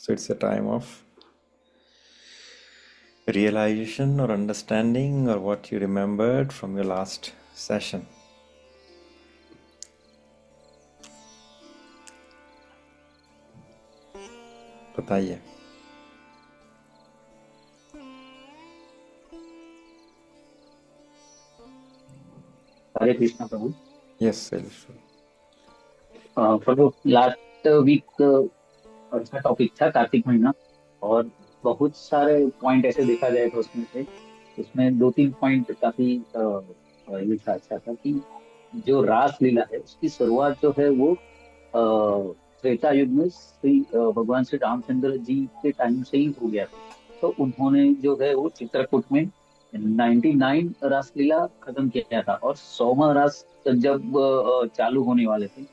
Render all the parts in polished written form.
So it's a time of realization or understanding or what you remembered from your last session. बताइए. हरे कृष्णा प्रभु। Yes, Selishwar. प्रभु, last week अच्छा topic था कार्तिक महीना। और बहुत सारे पॉइंट ऐसे देखा जाए तो उसमें दो तीन पॉइंट काफी ये था, अच्छा था कि जो रास लीला है उसकी शुरुआत जो है वो त्रेता युग में भगवान श्री रामचंद्र जी के टाइम से ही हो गया था। तो उन्होंने जो है वो चित्रकूट में 99 रासलीला खत्म किया था, और 100वां रास जब चालू होने वाले थे,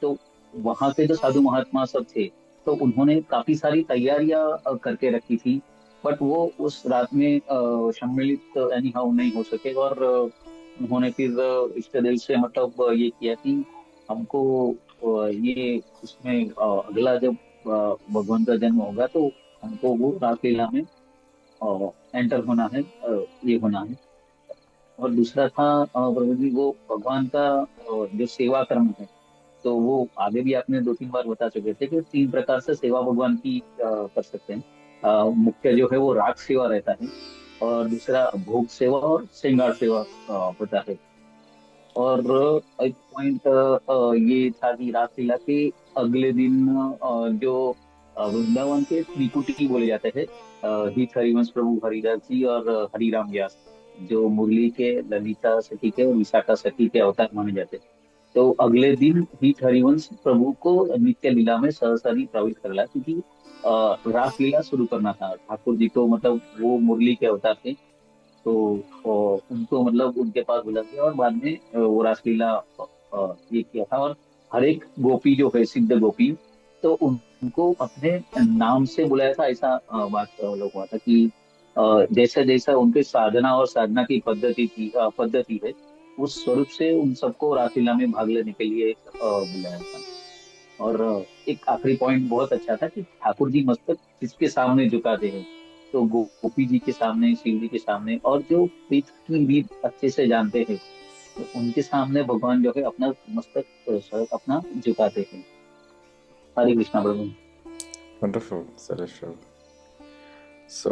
तो वहां के जो साधु महात्मा सब थे, तो उन्होंने काफी सारी तैयारियां करके रखी थी। बट वो उस रात में सम्मिलित यानी हाउ नहीं हो सके, और उन्होंने फिर इष्ट देव से मतलब ये किया कि हमको ये उसमें अगला जब भगवान का जन्म होगा तो हमको वो रासलीला में एंटर होना है, ये होना है। और दूसरा था प्रभु जी, वो भगवान का जो सेवा कर्म है, तो वो आगे भी आपने दो तीन बार बता चुके थे कि तीन प्रकार से सेवा भगवान की कर सकते हैं। मुख्य जो है वो राग सेवा रहता है, और दूसरा भोग सेवा, और श्रृंगार सेवा होता है। और एक पॉइंट ये था कि रासलीला के अगले दिन जो वृंदावन के त्रिपुटी बोले जाते हैं, हित हरिवंश प्रभु हरिदास जी और हरिराम व्यास, जो मुरली के, ललिता सखी के और विशाखा सखी के अवतार माने जाते हैं। तो अगले दिन हित हरिवंश प्रभु को नित्य लीला में सहसा प्रवेश करला, क्योंकि रास लीला शुरू करना था ठाकुर जी को, मतलब वो मुरली के अवतार थे। तो उनको मतलब उनके पास बुला दिया, और बाद में वो रासलीला ये किया था। और हर एक गोपी जो है सिद्ध गोपी, तो उनको अपने नाम से बुलाया था, ऐसा बात लोग हुआ था कि जैसा जैसा उनके साधना और साधना की पद्धति है, उस स्वरूप से उन सबको रासलीला में भाग लेने के लिए बुलाया था। और एक आखिरी पॉइंट बहुत अच्छा था कि ठाकुर जी मस्तक किसके सामने झुकाते हैं, तो गोपी जी के सामने, शिव जी के सामने, और जो प्रीत की रीत अच्छे से जानते हैं, तो उनके सामने भगवान जो है अपना मस्तक सर अपना झुकाते हैं। हरे कृष्णा प्रभु। Wonderful, Selishwar. So,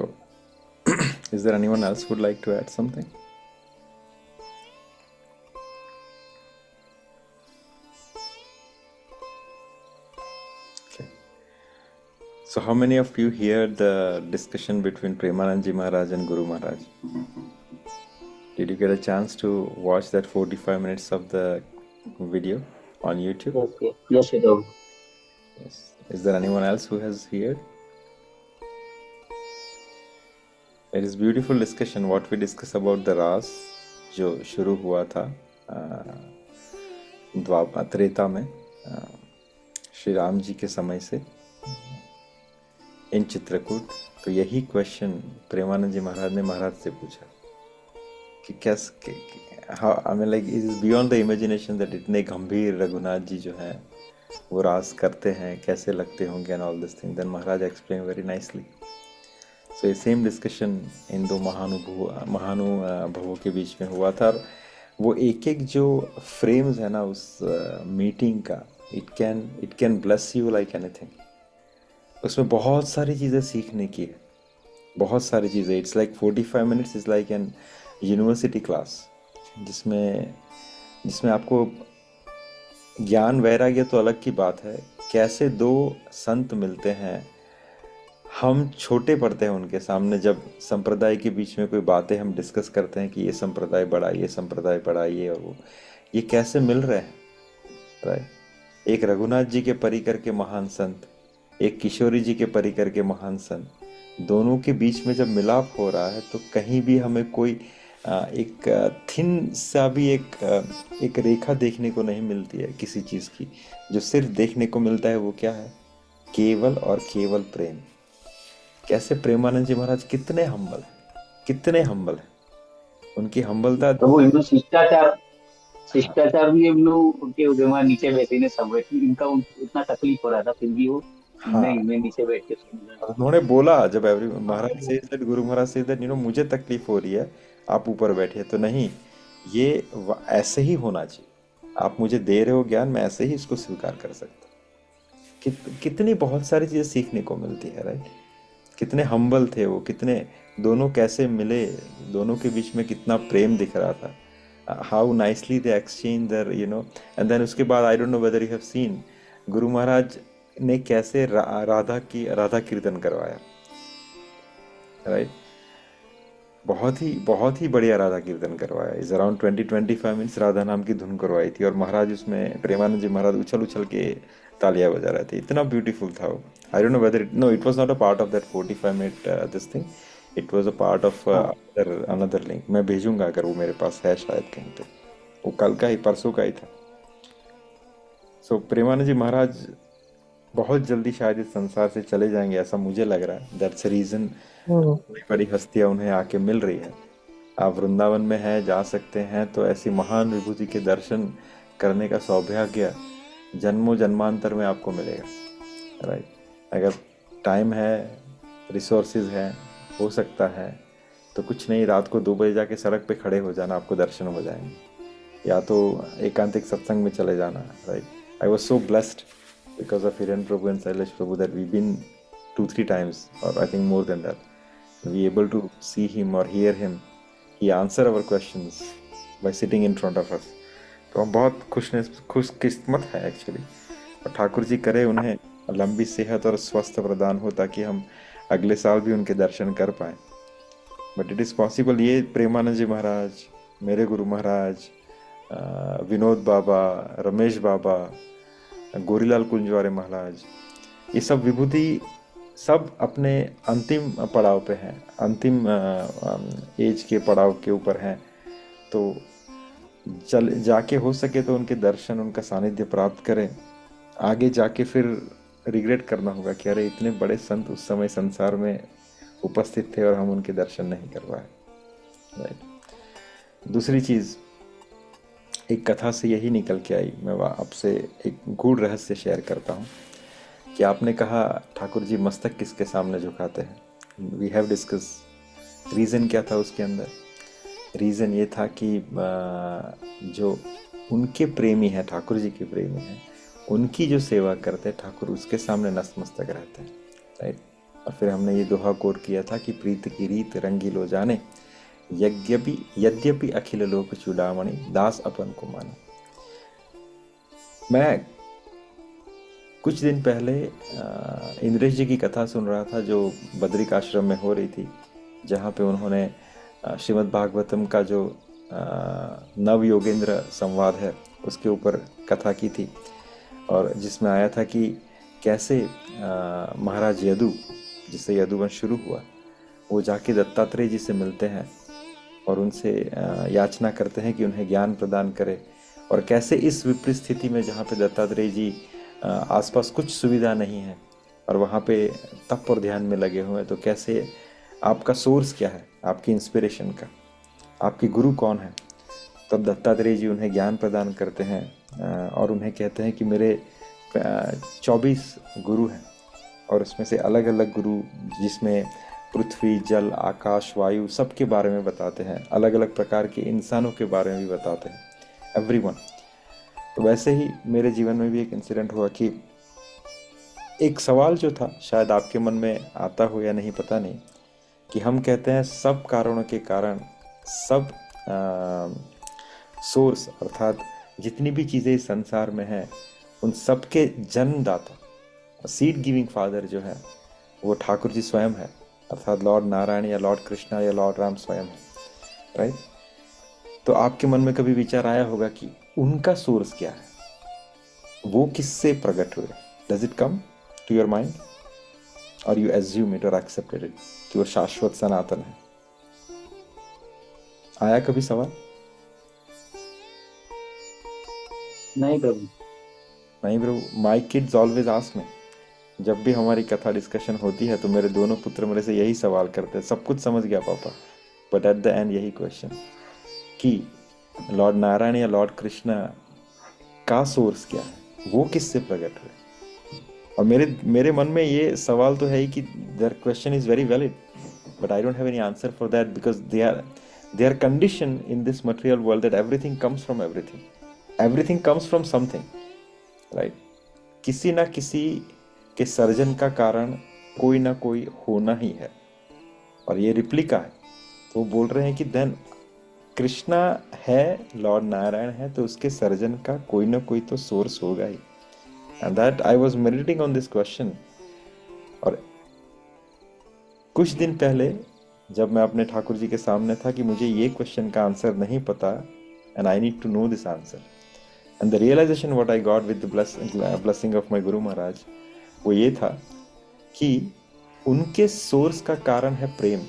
is there anyone else who would like to add something? Okay. So, how many of you heard the discussion between Premanandji Maharaj and Guru Maharaj? Did you get a chance to watch that 45 minutes of the video on YouTube? Yes yes Prabhu. Yes. Is there anyone else who has heard? It is beautiful discussion what we discuss about the Ras जो शुरू हुआ था त्रेता में श्री राम जी के समय से इन चित्रकूट। तो यही क्वेश्चन प्रेमानंद जी महाराज ने महाराज से पूछा कि कैसे, how I mean like it is beyond the imagination that इतने गंभीर रघुनाथ जी जो हैं वो रास करते हैं, कैसे लगते होंगे and all this thing. Then Maharaj explain very nicely. So ये सेम डिस्कशन इन दो महानुभवों के बीच में हुआ था। और वो एक एक जो फ्रेम्स है ना उस मीटिंग का, it can bless you like anything. उसमें बहुत सारी चीज़ें सीखने की है, बहुत सारी चीज़ें। It's like 45 minutes is like an university class, जिसमें जिसमें आपको ज्ञान वैराग्य तो अलग की बात है, कैसे दो संत मिलते हैं, हम छोटे पड़ते हैं उनके सामने। जब संप्रदाय के बीच में कोई बातें हम डिस्कस करते हैं कि ये संप्रदाय बड़ा, ये संप्रदाय बड़ा, ये और वो, ये कैसे मिल रहे हैं, राइट। एक रघुनाथ जी के परिकर के महान संत, एक किशोरी जी के परिकर के महान संत, दोनों के बीच में जब मिलाप हो रहा है तो कहीं भी हमें कोई एक थिन सा भी एक रेखा देखने को नहीं मिलती है किसी चीज़ की। जो सिर्फ देखने को मिलता है वो क्या है, केवल और केवल प्रेम। कैसे प्रेमानंद जी महाराज कितने हम्बल हैं, कितने हम्बल हैं, उनकी हम्बलता। प्रभु इनको शिष्टाचार भी हम लोग उनके वहाँ नीचे बैठे ने सब बैठे, इनका उतना तकलीफ हो रहा था, फिर भी वो हाँ, नहीं, मैं नीचे बैठ के सुन रहा उन्होंने बोला जब एवरी था। हाँ, महाराज say that, Guru Maharaj say that, मुझे तकलीफ हो रही है, आप ऊपर बैठिए। तो नहीं, ये ऐसे ही होना चाहिए। आप मुझे दे रहे हो ज्ञान, मैं ऐसे ही इसको स्वीकार कर सकता हूँ। कितनी बहुत सारी चीजें सीखने को मिलती है, राइट। कितने हम्बल थे वो, कितने, दोनों कैसे मिले, दोनों के बीच में कितना प्रेम दिख रहा था, how nicely they exchange their, and then उसके बाद I don't know whether you have seen, Guru Maharaj ने कैसे राधा कीर्तन करवाया, राइट। बहुत ही बढ़िया राधा कीर्तन करवाया। इज अराउंड 20-25 मिनट्स राधा नाम की धुन करवाई थी, और महाराज उसमें, प्रेमानंद जी महाराज उछल उछल के तालियां बजा रहे थे। इतना ब्यूटीफुल था वो। I don't know whether no, it was not a part of that 45 minute this thing, it was a part of हाँ, अनदर अनदर लिंक। मैं भेजूंगा अगर वो मेरे पास है, शायद कहीं पे। वो कल का ही, परसों का ही था। सो प्रेमानंद जी महाराज बहुत जल्दी शायद इस संसार से चले जाएंगे, ऐसा मुझे लग रहा है। दैट्स रीजन हम्म, बड़ी बड़ी हस्तियां उन्हें आके मिल रही है। आप वृंदावन में हैं, जा सकते हैं, तो ऐसी महान विभूति के दर्शन करने का सौभाग्य जन्मों जन्मांतर में आपको मिलेगा, राइट। अगर टाइम है, रिसोर्सेज है, हो सकता है, तो कुछ नहीं, रात को 2 बजे जाके सड़क पे खड़े हो जाना, आपको दर्शन हो जाएंगे। या तो एकांतिक सत्संग में चले जाना, right. I was so blessed because of Hiren Prabhu and Shailesh Prabhu that we been 2-3 times, और I think more than that, we able to see him or hear him. He answer our questions by sitting in front of us. तो हम बहुत खुश किस्मत है actually. और ठाकुर जी करे उन्हें लंबी सेहत और स्वस्थ प्रदान हो, ताकि हम अगले साल भी उनके दर्शन कर पाए। But it is possible. ये प्रेमानंद जी महाराज, मेरे गुरु महाराज, विनोद बाबा, रमेश बाबा, गोरीलाल कुंजवारे महाराज, ये सब विभूति सब अपने अंतिम पड़ाव पे हैं, अंतिम एज के पड़ाव के ऊपर हैं। तो चल जाके हो सके तो उनके दर्शन, उनका सानिध्य प्राप्त करें। आगे जाके फिर रिग्रेट करना होगा कि अरे इतने बड़े संत उस समय संसार में उपस्थित थे और हम उनके दर्शन नहीं कर पाए, राइट। दूसरी चीज, एक कथा से यही निकल के आई, मैं आपसे एक गूढ़ रहस्य शेयर करता हूँ। कि आपने कहा ठाकुर जी मस्तक किसके सामने झुकाते हैं, वी हैव डिस्कस। रीज़न क्या था उसके अंदर? रीज़न ये था कि जो उनके प्रेमी हैं, ठाकुर जी के प्रेमी हैं, उनकी जो सेवा करते हैं ठाकुर, उसके सामने नतमस्तक रहते हैं, राइट। और फिर हमने ये दोहा कोट किया था कि प्रीत की रीत रंगीलो जाने, यद्यपि यद्यपि अखिल लोक चूड़ामणि, दास अपन को माने। मैं कुछ दिन पहले इंद्रेश जी की कथा सुन रहा था, जो बद्रिक आश्रम में हो रही थी, जहाँ पे उन्होंने श्रीमद् भागवतम का जो नव योगेंद्र संवाद है उसके ऊपर कथा की थी। और जिसमें आया था कि कैसे महाराज यदु, जिससे यदुवंश शुरू हुआ, वो जाके दत्तात्रेय जी से मिलते हैं और उनसे याचना करते हैं कि उन्हें ज्ञान प्रदान करे। और कैसे इस विपरीत स्थिति में, जहाँ पे दत्तात्रेय जी आसपास कुछ सुविधा नहीं है और वहाँ पे तप और ध्यान में लगे हुए हैं, तो कैसे आपका सोर्स क्या है, आपकी इंस्पिरेशन का, आपके गुरु कौन है। तब दत्तात्रेय जी उन्हें ज्ञान प्रदान करते हैं और उन्हें कहते हैं कि मेरे 24 गुरु हैं, और उसमें से अलग अलग गुरु, जिसमें पृथ्वी, जल, आकाश, वायु, सबके बारे में बताते हैं, अलग अलग प्रकार के इंसानों के बारे में भी बताते हैं, एवरीवन। तो वैसे ही मेरे जीवन में भी एक इंसिडेंट हुआ कि एक सवाल जो था, शायद आपके मन में आता हो या नहीं, पता नहीं, कि हम कहते हैं सब कारणों के कारण, सब सोर्स, अर्थात जितनी भी चीज़ें इस संसार में हैं, उन सब के जन्मदाता, सीड गिविंग फादर जो है, वो ठाकुर जी स्वयं है, अर्थात लॉर्ड नारायण या लॉर्ड कृष्णा या लॉर्ड राम स्वयं है, राइट। तो आपके मन में कभी विचार आया होगा कि उनका सोर्स क्या है, वो किससे प्रकट हुए? Does it come to your mind, और यू एज्यूम इट और एक्सेप्टेड इट कि वो शाश्वत सनातन है? आया कभी सवाल? नहीं प्रभु। नहीं bro, my kids always ask me. जब भी हमारी कथा डिस्कशन होती है तो मेरे दोनों पुत्र मेरे से यही सवाल करते हैं, सब कुछ समझ गया पापा, बट एट द एंड यही क्वेश्चन कि लॉर्ड नारायण या लॉर्ड कृष्णा का सोर्स क्या है, वो किससे प्रकट हुए। और मेरे मन में ये सवाल तो है ही कि there question is very valid, but I don't have any answer for that, because they are condition in this material world that everything comes from everything, everything comes from something, right. किसी ना किसी के surgeon का कारण कोई ना कोई होना ही है, और ये रिप्लिका है। तो वो बोल रहे हैं कि देन कृष्णा है, लॉर्ड नारायण है, तो उसके सर्जन का कोई ना कोई तो सोर्स होगा ही। And that I was meditating on this question. और कुछ दिन पहले जब मैं अपने ठाकुर जी के सामने था कि मुझे ये क्वेश्चन का आंसर नहीं पता, and I need to know this answer, and the realization what I got with the blessing of my Guru Maharaj, वो ये था कि उनके सोर्स का कारण है प्रेम,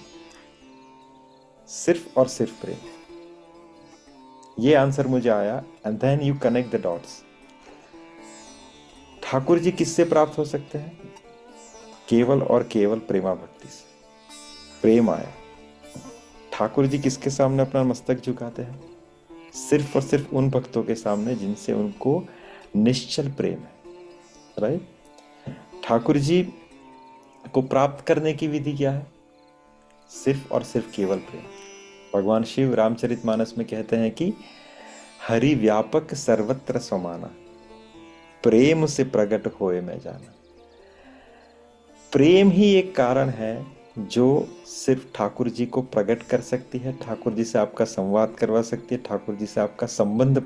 सिर्फ और सिर्फ प्रेम। ये आंसर मुझे आया, and then you connect the dots. Thakur ji किससे प्राप्त हो सकते हैं? केवल और केवल प्रेमा भक्ति से। प्रेम आया। ठाकुर जी किसके सामने अपना मस्तक झुकाते हैं? सिर्फ और सिर्फ उन भक्तों के सामने जिनसे उनको निश्चल प्रेम है, राइट। ठाकुर जी को प्राप्त करने की विधि क्या है? सिर्फ और सिर्फ केवल प्रेम। भगवान शिव रामचरितमानस में कहते हैं कि हरि व्यापक सर्वत्र समाना, प्रेम से प्रकट होए मैं जाना। प्रेम ही एक कारण है जो सिर्फ ठाकुर जी को प्रकट कर सकती है, ठाकुर जी से आपका संवाद करवा सकती है, ठाकुर जी से आपका संबंध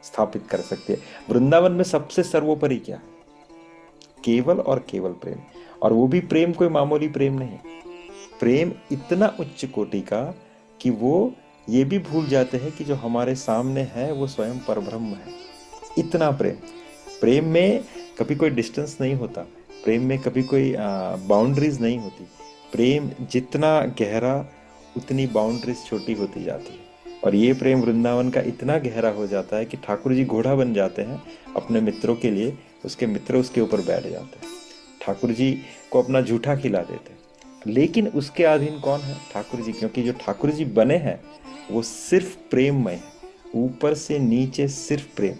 स्थापित कर सकती है। वृंदावन में सबसे सर्वोपरि क्या है? केवल और केवल प्रेम। और वो भी प्रेम कोई मामूली प्रेम नहीं, प्रेम इतना उच्च कोटि का कि वो ये भी भूल जाते हैं कि जो हमारे सामने है वो स्वयं परब्रह्म है। इतना प्रेम। प्रेम में कभी कोई डिस्टेंस नहीं होता, प्रेम में कभी कोई बाउंड्रीज नहीं होती। प्रेम जितना गहरा उतनी बाउंड्रीज छोटी होती जाती है। और ये प्रेम वृंदावन का इतना गहरा हो जाता है कि ठाकुर जी घोड़ा बन जाते हैं अपने मित्रों के लिए, उसके मित्र उसके ऊपर बैठ जाते हैं, ठाकुर जी को अपना जूठा खिला देते हैं। लेकिन उसके अधीन कौन है? ठाकुर जी, क्योंकि जो ठाकुर जी बने हैं वो सिर्फ प्रेममय है, ऊपर से नीचे सिर्फ प्रेम,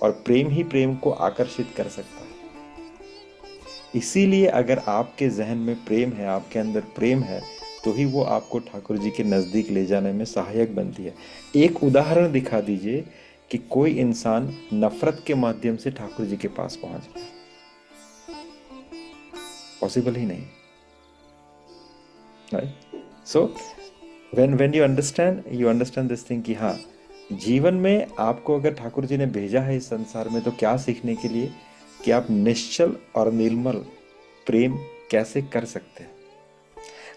और प्रेम ही प्रेम को आकर्षित कर सकता है। इसीलिए अगर आपके जहन में प्रेम है, आपके अंदर प्रेम है, तो ही वो आपको ठाकुर जी के नज़दीक ले जाने में सहायक बनती है। एक उदाहरण दिखा दीजिए कि कोई इंसान नफरत के माध्यम से ठाकुर जी के पास पहुंच गया, पॉसिबल ही नहीं, right. So when you understand this thing कि हाँ, जीवन में आपको अगर ठाकुर जी ने भेजा है इस संसार में, तो क्या सीखने के लिए? कि आप निश्चल और निर्मल प्रेम कैसे कर सकते हैं।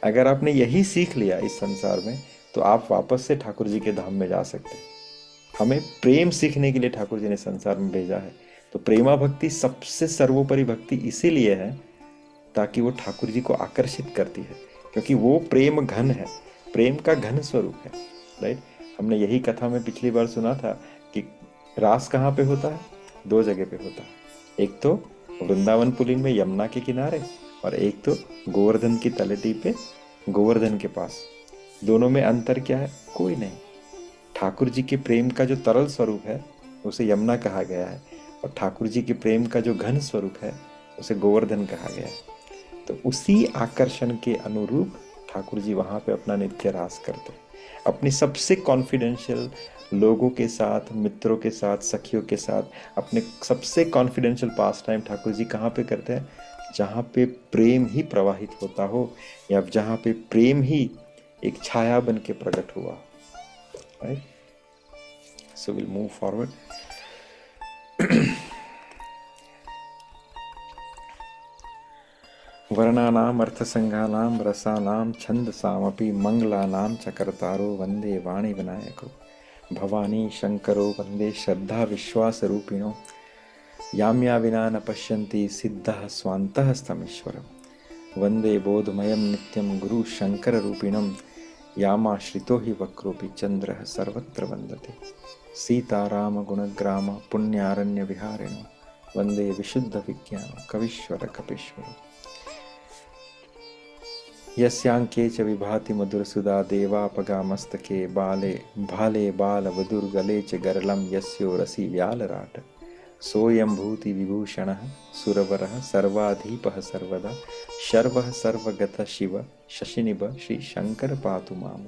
अगर आपने यही सीख लिया इस संसार में, तो आप वापस से ठाकुर जी के धाम में जा सकते हैं। हमें प्रेम सीखने के लिए ठाकुर जी ने संसार में भेजा है। तो प्रेमा भक्ति सबसे सर्वोपरि भक्ति इसीलिए है ताकि वो ठाकुर जी को आकर्षित करती है, क्योंकि वो प्रेम घन है, प्रेम का घन स्वरूप है, राइट। हमने यही कथा में पिछली बार सुना था कि रास कहाँ पे होता है? दो जगह पे होता है, एक तो वृंदावन पुलिन में यमुना के किनारे, और एक तो गोवर्धन की तलहटी पे गोवर्धन के पास। दोनों में अंतर क्या है? कोई नहीं। ठाकुर जी के प्रेम का जो तरल स्वरूप है उसे यमुना कहा गया है, और ठाकुर जी के प्रेम का जो घन स्वरूप है उसे गोवर्धन कहा गया है। तो उसी आकर्षण के अनुरूप ठाकुर जी वहाँ पे अपना नित्य रास करते हैं। अपनी सबसे कॉन्फिडेंशियल लोगों के साथ, मित्रों के साथ, सखियों के साथ, अपने सबसे कॉन्फिडेंशियल पास टाइम ठाकुर जी कहाँ पे करते हैं? जहाँ पे प्रेम ही प्रवाहित होता हो, या जहाँ पे प्रेम ही एक छाया बन के प्रकट हुआ, right. So will move forward. वर्णानाम अर्थसंघानाम रसानाम छंदसामपि मंगलानाम च कर्तारो वंदे वाणी विनायको भवानी शंकरो वंदे श्रद्धा विश्वास रूपिणो याम्या विना न पश्यन्ति सिद्धः स्वान्तः स्तमीश्वरम् वंदे बोधमयं नित्यं गुरु शंकर रूपिणं यामाश्रितो हि वक्रोऽपि चन्द्रः सर्वत्र वन्दते सीताराम गुणग्राम पुण्यारण्य विहारिणो वंदे विशुद्ध विज्ञान कवीश्वर कपीश्वरम् यस्यांके च विभाति मधुरसुधा देवापगा मस्तके बाले भाले बाल वधुर्गले च गरलं यस्यो रसि व्यालराट सोऽयं भूति विभूषणः सुरवरः सर्वाधीपः सर्वदा शर्वः सर्वगतः शिव शशिनिभ श्री शंकर पातु माम्।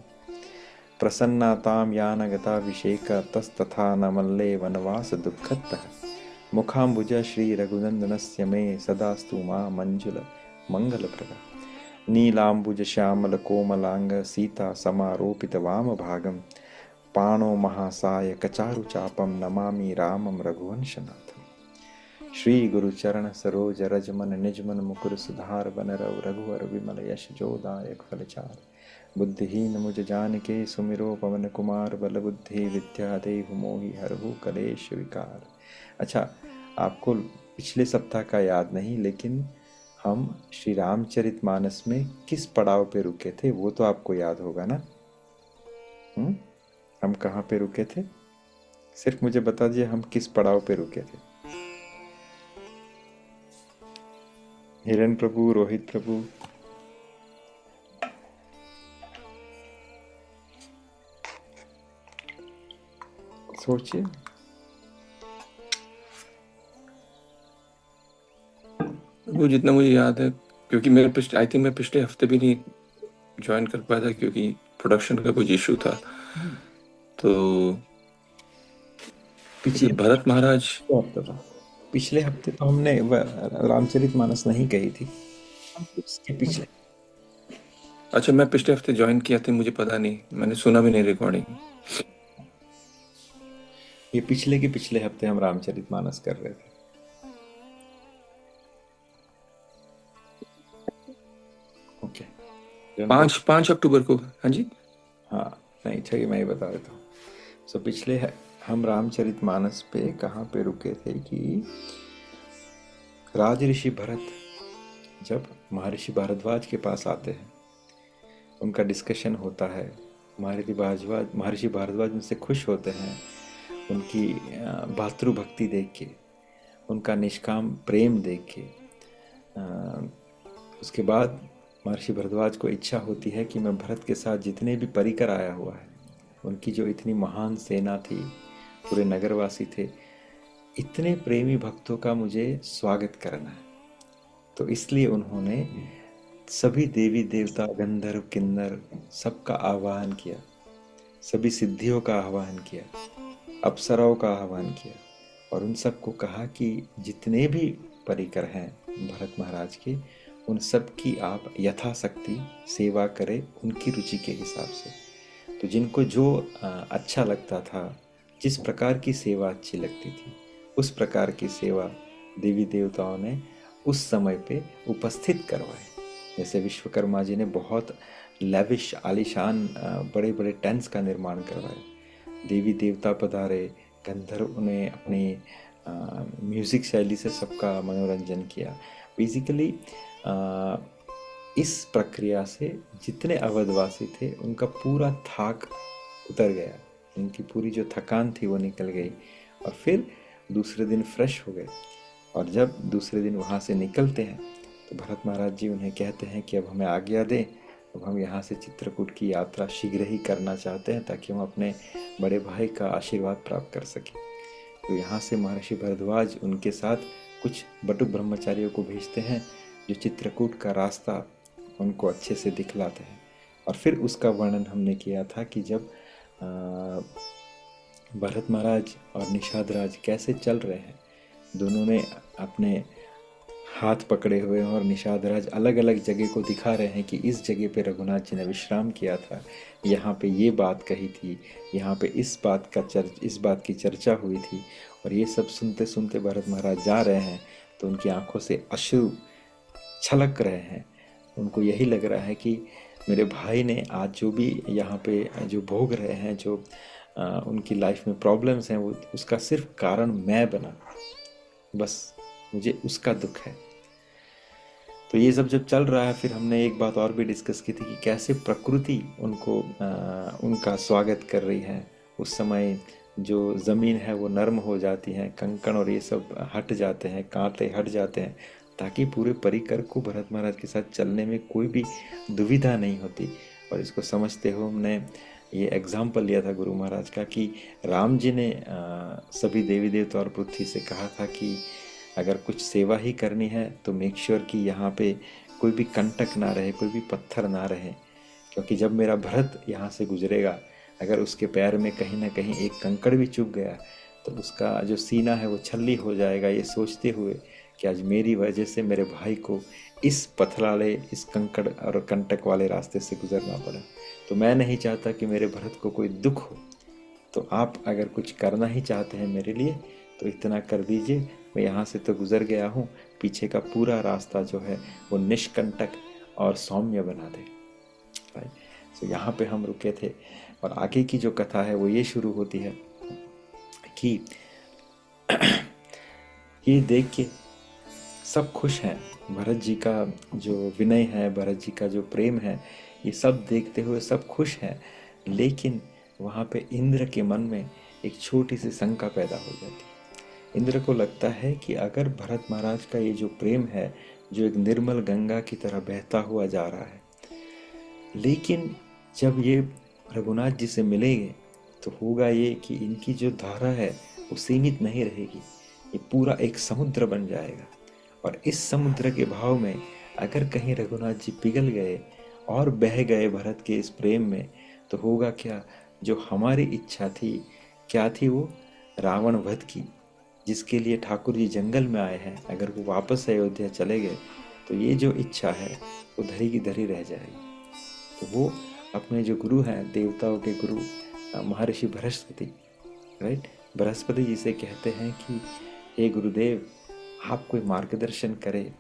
प्रसन्नातां यानगताभिषेक तस्तथा न मल्ले वनवास दुःखतः मुखाम्बुज श्री रघुनंदनस्य मे सदास्तु मा मंजुल मंगलप्रदा। नीलाम्बुज श्यामल कोमलांग सीता समारोपित वाम भागम पाणो महासाय कचारु चापम नमामि रामम रघुवंशनाथम। श्री गुरु चरण सरोज रजमन निजमन मुकुर सुधार बनरव रघुवर विमल यश जोदायक फलचार। बुद्धिहीन मुझ जान के सुमिरो पवन कुमार बल बुद्धि विद्या देहु मोहि हरहु कलेश विकार। अच्छा, आपको पिछले सप्ताह का याद नहीं, लेकिन हम श्री रामचरितमानस में किस पड़ाव पे रुके थे वो तो आपको याद होगा ना। हम कहाँ पे रुके थे? सिर्फ मुझे बता दीजिए हम किस पड़ाव पे रुके थे। हिरण प्रभु, रोहित प्रभु, सोचिए। वो जितना मुझे याद है, क्योंकि मैं पिछले हफ्ते भी नहीं ज्वाइन कर पाया था क्योंकि प्रोडक्शन का कुछ इशू था। तो पिछले भरत महाराज पिछले हफ्ते तो हमने रामचरितमानस नहीं कही थी, उसके पिछले। अच्छा, मैं पिछले हफ्ते ज्वाइन किया था, मुझे पता नहीं, मैंने सुना भी नहीं रिकॉर्डिंग। ये पिछले के पिछले हफ्ते हम रामचरितमानस कर रहे थे। ओके, 5 अक्टूबर को। हाँ जी, हाँ नहीं चाहिए, मैं ही बता देता हूँ। सो पिछले हम रामचरितमानस पे कहाँ पे रुके थे कि राज ऋषि भरत जब महर्षि भारद्वाज के पास आते हैं, उनका डिस्कशन होता है। महर्षि भारद्वाज उनसे खुश होते हैं, उनकी भातृभक्ति देख के, उनका निष्काम प्रेम देख के। उसके बाद महर्षि भारद्वाज को इच्छा होती है कि मैं भरत के साथ जितने भी परिकर आया हुआ है, उनकी जो इतनी महान सेना थी, पूरे नगरवासी थे, इतने प्रेमी भक्तों का मुझे स्वागत करना है। तो इसलिए उन्होंने सभी देवी देवता, गंधर्व, किन्नर सबका आह्वान किया, सभी सिद्धियों का आह्वान किया, अप्सराओं का आह्वान किया, और उन सबको कहा कि जितने भी परिकर हैं भरत महाराज के, उन सब की आप यथाशक्ति सेवा करें उनकी रुचि के हिसाब से। तो जिनको जो अच्छा लगता था, जिस प्रकार की सेवा अच्छी लगती थी, उस प्रकार की सेवा देवी देवताओं ने उस समय पे उपस्थित करवाए। जैसे विश्वकर्मा जी ने बहुत लेविश आलीशान बड़े बड़े टेंट्स का निर्माण करवाया, देवी देवता पधारे, गंधर्व ने अपनी म्यूजिक शैली से सबका मनोरंजन किया। बेसिकली इस प्रक्रिया से जितने अवधवासी थे उनका पूरा थाक उतर गया, उनकी पूरी जो थकान थी वो निकल गई, और फिर दूसरे दिन फ्रेश हो गए। और जब दूसरे दिन वहाँ से निकलते हैं तो भरत महाराज जी उन्हें कहते हैं कि अब हमें आज्ञा दें, अब हम यहाँ से चित्रकूट की यात्रा शीघ्र ही करना चाहते हैं ताकि हम अपने बड़े भाई का आशीर्वाद प्राप्त कर सकें। तो यहाँ से महर्षि भरद्वाज उनके साथ कुछ बटुक ब्रह्मचारियों को भेजते हैं जो चित्रकूट का रास्ता उनको अच्छे से दिखलाते हैं। और फिर उसका वर्णन हमने किया था कि जब भरत महाराज और निषाद राज कैसे चल रहे हैं, दोनों ने अपने हाथ पकड़े हुए हैं और निषाद राज अलग अलग जगह को दिखा रहे हैं कि इस जगह पे रघुनाथ जी ने विश्राम किया था, यहाँ पे ये बात कही थी, यहाँ पे इस बात की चर्चा हुई थी। और ये सब सुनते सुनते भरत महाराज जा रहे हैं तो उनकी आंखों से अश्रु छलक रहे हैं। उनको यही लग रहा है कि मेरे भाई ने आज जो भी यहाँ पे जो भोग रहे हैं, जो उनकी लाइफ में प्रॉब्लम्स हैं, वो उसका सिर्फ कारण मैं बना, बस मुझे उसका दुख है। तो ये सब जब चल रहा है, फिर हमने एक बात और भी डिस्कस की थी कि कैसे प्रकृति उनको उनका स्वागत कर रही है। उस समय जो ज़मीन है वो नर्म हो जाती है, कंकड़ और ये सब हट जाते हैं, कांटे हट जाते हैं, ताकि पूरे परिकर को भरत महाराज के साथ चलने में कोई भी दुविधा नहीं होती। और इसको समझते हो हमने ये एग्जाम्पल लिया था गुरु महाराज का कि राम जी ने सभी देवी देवता और पृथ्वी से कहा था कि अगर कुछ सेवा ही करनी है तो मेक श्योर कि यहाँ पे कोई भी कंटक ना रहे, कोई भी पत्थर ना रहे, क्योंकि जब मेरा भरत यहाँ से गुजरेगा अगर उसके पैर में कहीं ना कहीं एक कंकड़ भी चुभ गया तो उसका जो सीना है वो छल्ली हो जाएगा, ये सोचते हुए कि आज मेरी वजह से मेरे भाई को इस पथराले, इस कंकड़ और कंटक वाले रास्ते से गुजरना पड़ा। तो मैं नहीं चाहता कि मेरे भरत को कोई दुख हो, तो आप अगर कुछ करना ही चाहते हैं मेरे लिए तो इतना कर दीजिए, मैं यहाँ से तो गुजर गया हूँ, पीछे का पूरा रास्ता जो है वो निष्कंटक और सौम्य बना दे। तो यहाँ पे हम रुके थे और आगे की जो कथा है वो ये शुरू होती है कि ये देख के सब खुश हैं, भरत जी का जो विनय है, भरत जी का जो प्रेम है, ये सब देखते हुए सब खुश हैं। लेकिन वहाँ पे इंद्र के मन में एक छोटी सी शंका पैदा हो जाती है। इंद्र को लगता है कि अगर भरत महाराज का ये जो प्रेम है, जो एक निर्मल गंगा की तरह बहता हुआ जा रहा है, लेकिन जब ये रघुनाथ जी से मिलेंगे तो होगा ये कि इनकी जो धारा है वो सीमित नहीं रहेगी, ये पूरा एक समुद्र बन जाएगा। और इस समुद्र के भाव में अगर कहीं रघुनाथ जी पिघल गए और बह गए भरत के इस प्रेम में, तो होगा क्या, जो हमारी इच्छा थी क्या थी, वो रावण वध की, जिसके लिए ठाकुर जी जंगल में आए हैं, अगर वो वापस अयोध्या चले गए तो ये जो इच्छा है वो धरी की धरी रह जाएगी। तो वो अपने जो गुरु हैं, देवताओं के गुरु महर्षि बृहस्पति, राइट, बृहस्पति जी से कहते हैं कि हे गुरुदेव, आप कोई मार्गदर्शन करें,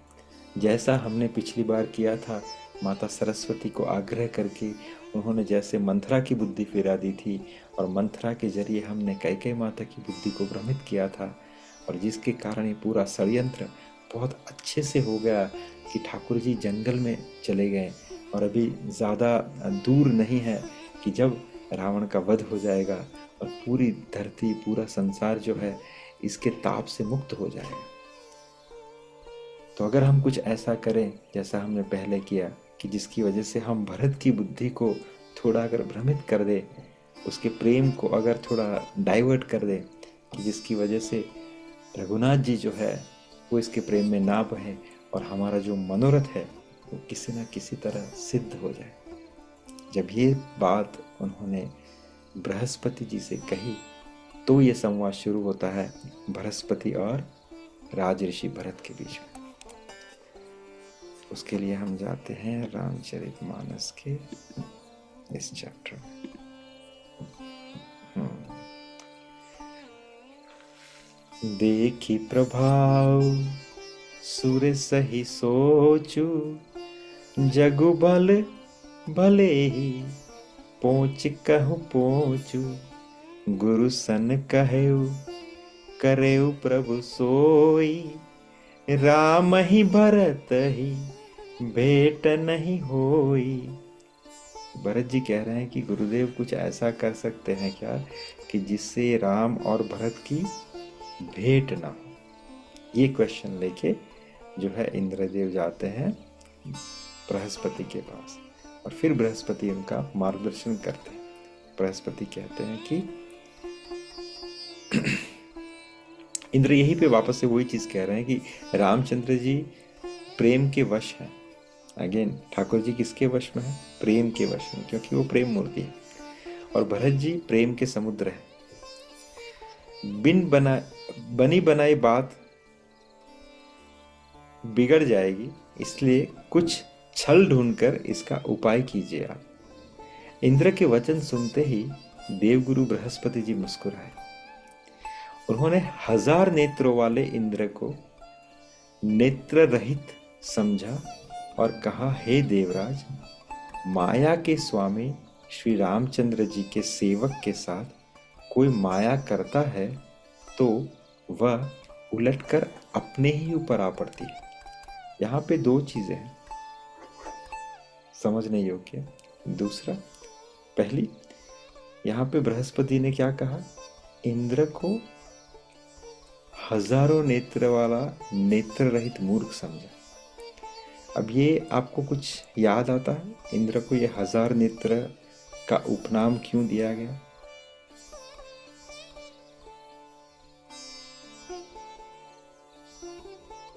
जैसा हमने पिछली बार किया था, माता सरस्वती को आग्रह करके उन्होंने जैसे मंथरा की बुद्धि फिरा दी थी और मंथरा के जरिए हमने कैकेयी माता की बुद्धि को भ्रमित किया था, और जिसके कारण ये पूरा षड्यंत्र बहुत अच्छे से हो गया कि ठाकुर जी जंगल में चले गए और अभी ज़्यादा दूर नहीं है कि जब रावण का वध हो जाएगा और पूरी धरती, पूरा संसार जो है इसके ताप से मुक्त हो जाएगा। तो अगर हम कुछ ऐसा करें जैसा हमने पहले किया कि जिसकी वजह से हम भरत की बुद्धि को थोड़ा अगर भ्रमित कर दे, उसके प्रेम को अगर थोड़ा डाइवर्ट कर दे, कि जिसकी वजह से रघुनाथ जी जो है वो इसके प्रेम में ना बहे और हमारा जो मनोरथ है वो किसी न किसी तरह सिद्ध हो जाए। जब ये बात उन्होंने बृहस्पति जी से कही तो ये संवाद शुरू होता है बृहस्पति और राजऋषि भरत के बीच में। उसके लिए हम जाते हैं रामचरितमानस के इस चैप्टर में। देखी प्रभाव सुर सही सोचू, जगु बल भले ही पहुँच कहु पहुँचू, गुरु सन कहु करेउ प्रभु सोई, राम ही भरत ही भेंट नहीं होई। भरत जी कह रहे हैं कि गुरुदेव कुछ ऐसा कर सकते हैं क्या कि जिससे राम और भरत की भेंट ना हो। ये क्वेश्चन लेके जो है इंद्रदेव जाते हैं बृहस्पति के पास और फिर बृहस्पति उनका मार्गदर्शन करते हैं। बृहस्पति कहते हैं कि इंद्र यहीं पे वापस से वही चीज कह रहे हैं कि रामचंद्र जी प्रेम के वश हैं। अगेन ठाकुर जी किसके वश में है? प्रेम के वश में, क्योंकि वो प्रेम मूर्ति है। और भरत जी प्रेम के समुद्र है। बनी बनाई बात बिगड़ जाएगी, इसलिए कुछ छल ढूंढकर इसका उपाय कीजिए आप। इंद्र के वचन सुनते ही देवगुरु बृहस्पति जी मुस्कुराए। उन्होंने 1000 नेत्रों वाले इंद्र को नेत्र रहित समझा और कहा, हे देवराज, माया के स्वामी श्री रामचंद्र जी के सेवक के साथ कोई माया करता है तो वह उलटकर अपने ही ऊपर आ पड़ती है। यहाँ पे 2 चीजें हैं समझने योग्य। दूसरा, पहली, यहाँ पे बृहस्पति ने क्या कहा? इंद्र को 1000 नेत्र वाला नेत्र रहित मूर्ख समझा। अब ये आपको कुछ याद आता है? इंद्र को ये 1000 नेत्र का उपनाम क्यों दिया गया?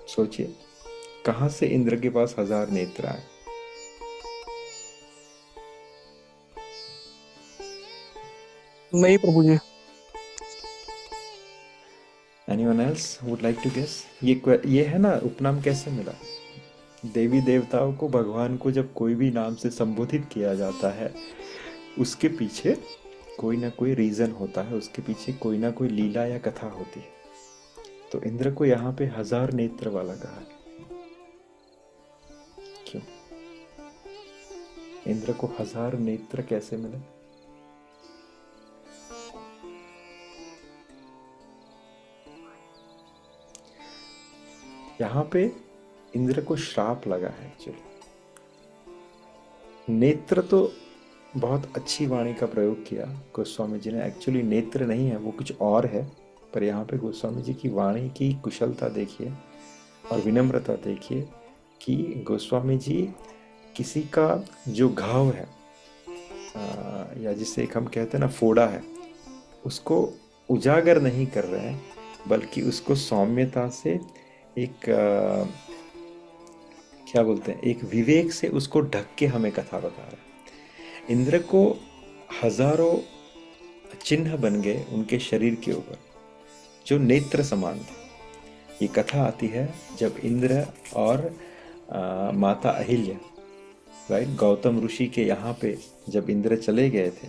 सोचिए, कहां से इंद्र के पास 1000 नेत्र आए? नहीं प्रभु जी। Anyone else would like to guess? ये है ना, उपनाम कैसे मिला? देवी देवताओं को, भगवान को जब कोई भी नाम से संबोधित किया जाता है, उसके पीछे कोई ना कोई रीजन होता है, उसके पीछे कोई ना कोई लीला या कथा होती है। तो इंद्र को यहाँ पे 1000 नेत्र वाला कहा। क्यों? इंद्र को 1000 नेत्र कैसे मिले? यहाँ पे इंद्र को श्राप लगा है एक्चुअली। नेत्र तो बहुत अच्छी वाणी का प्रयोग किया गोस्वामी जी ने। एक्चुअली नेत्र नहीं है, वो कुछ और है, पर यहाँ पे गोस्वामी जी की वाणी की कुशलता देखिए और विनम्रता देखिए कि गोस्वामी जी किसी का जो घाव है या जिसे हम कहते हैं ना फोड़ा है, उसको उजागर नहीं कर रहे हैं, बल्कि उसको सौम्यता से एक क्या बोलते हैं, एक विवेक से उसको ढक के हमें कथा बता रहे हैं। इंद्र को हजारों चिन्ह बन गए उनके शरीर के ऊपर जो नेत्र समान थे। ये कथा आती है जब इंद्र और माता अहिल्या, राइट, गौतम ऋषि के यहाँ पे जब इंद्र चले गए थे,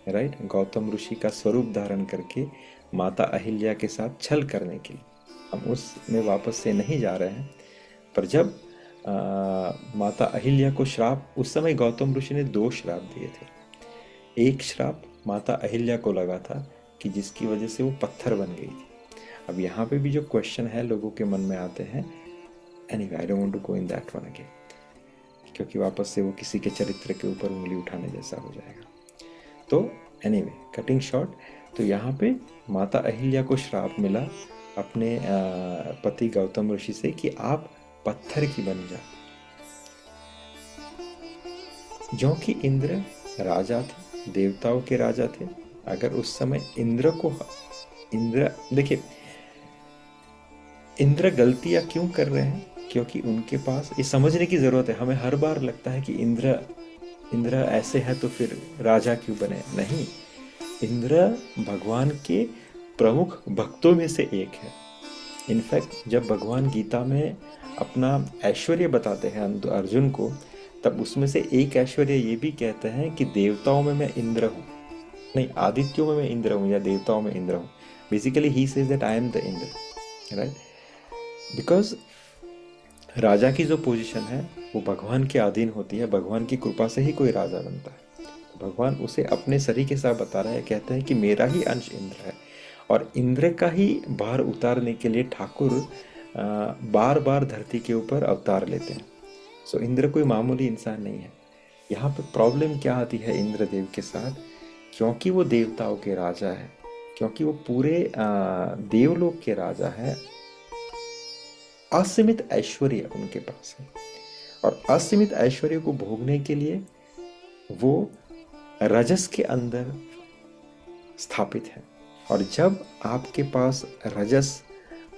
राइट, गौतम ऋषि का स्वरूप धारण करके माता अहिल्या के साथ छल करने के लिए। हम उसमें वापस से नहीं जा रहे हैं, पर जब माता अहिल्या को श्राप, उस समय गौतम ऋषि ने 2 श्राप दिए थे। एक श्राप माता अहिल्या को लगा था कि जिसकी वजह से वो पत्थर बन गई थी। अब यहाँ पे भी जो क्वेश्चन है लोगों के मन में आते हैं, anyway I don't want to go in that one again, क्योंकि वापस से वो किसी के चरित्र के ऊपर उंगली उठाने जैसा हो जाएगा। तो एनीवे कटिंग शॉर्ट, तो यहाँ पे माता अहिल्या को श्राप मिला अपने पति गौतम ऋषि से कि आप पत्थर की बन जा। जो कि इंद्र राजा थे, देवताओं के राजा थे। अगर उस समय इंद्र देखिए, इंद्र गलतियां क्यों कर रहे हैं? क्योंकि उनके पास, ये समझने की जरूरत है। हमें हर बार लगता है कि इंद्र ऐसे है तो फिर राजा क्यों बने? नहीं, इंद्र भगवान के प्रमुख भक्तों में से एक है। इनफैक्ट जब भगवान गीता में अपना ऐश्वर्य बताते हैं अर्जुन को, तब उसमें से एक ऐश्वर्य ये भी कहते हैं कि देवताओं में मैं इंद्र हूँ, नहीं, आदित्यों में मैं इंद्र हूँ या देवताओं में इंद्र हूँ। Basically he says that I am the Indra, right, because राजा की जो पोजीशन है वो भगवान के अधीन होती है। भगवान की कृपा से ही कोई राजा बनता है। तो भगवान उसे अपने शरीर के साथ बता रहे हैं, कहते हैं कि मेरा ही अंश इंद्र है, और इंद्र का ही भार उतारने के लिए ठाकुर बार बार धरती के ऊपर अवतार लेते हैं। सो इंद्र कोई मामूली इंसान नहीं है। यहाँ पे प्रॉब्लम क्या आती है इंद्रदेव के साथ? क्योंकि वो देवताओं के राजा है, क्योंकि वो पूरे देवलोक के राजा है, असीमित ऐश्वर्य उनके पास है, और असीमित ऐश्वर्य को भोगने के लिए वो रजस के अंदर स्थापित है। और जब आपके पास रजस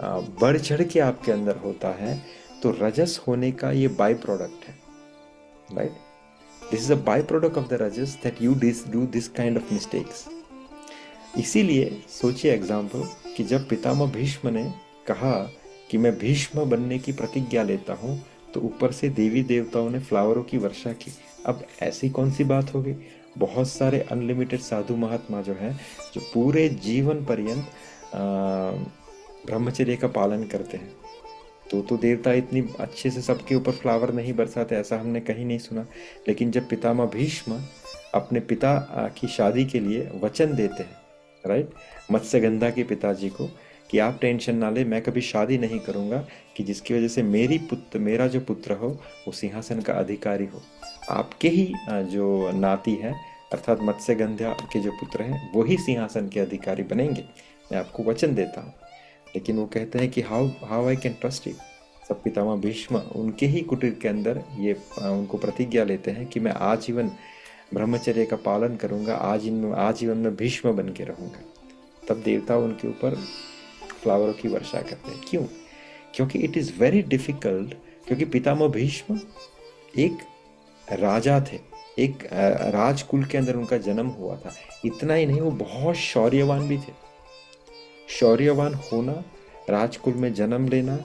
बढ़ चढ़ के आपके अंदर होता है, तो रजस होने का ये बाय प्रोडक्ट है, right. This is a by product of the रजस that you do this kind of mistakes. इसीलिए सोचिए एग्जाम्पल कि जब पितामह भीष्म ने कहा कि मैं भीष्म बनने की प्रतिज्ञा लेता हूँ, तो ऊपर से देवी देवताओं ने फ्लावरों की वर्षा की। अब ऐसी कौन सी बात हो गई? बहुत सारे अनलिमिटेड साधु महात्मा जो हैं, जो पूरे जीवन पर्यंत ब्रह्मचर्य का पालन करते हैं, तो देवता इतनी अच्छे से सबके ऊपर फ्लावर नहीं बरसाते, ऐसा हमने कहीं नहीं सुना। लेकिन जब पितामह भीष्म अपने पिता की शादी के लिए वचन देते हैं, राइट, मत्स्यगंधा के पिताजी को, कि आप टेंशन ना ले, मैं कभी शादी नहीं करूंगा कि जिसकी वजह से मेरा जो पुत्र हो वो सिंहासन का अधिकारी हो। आपके ही जो नाती है, अर्थात मत्स्यगंधा के जो पुत्र हैं, वही सिंहासन के अधिकारी बनेंगे, मैं आपको वचन देता हूँ। लेकिन वो कहते हैं कि how I can trust you. सब पितामह भीष्म उनके ही कुटीर के अंदर ये उनको प्रतिज्ञा लेते हैं कि मैं आजीवन ब्रह्मचर्य का पालन करूंगा, आजीवन में भीष्म बन के रहूंगा। तब देवता उनके ऊपर फ्लावरों की वर्षा करते हैं। क्यों? क्योंकि इट इज वेरी डिफिकल्ट, क्योंकि पितामह भीष्म एक राजा थे, एक राजकुल के अंदर उनका जन्म हुआ था। इतना ही नहीं, वो बहुत शौर्यवान भी थे। शौर्यवान होना, राजकुल में जन्म लेना,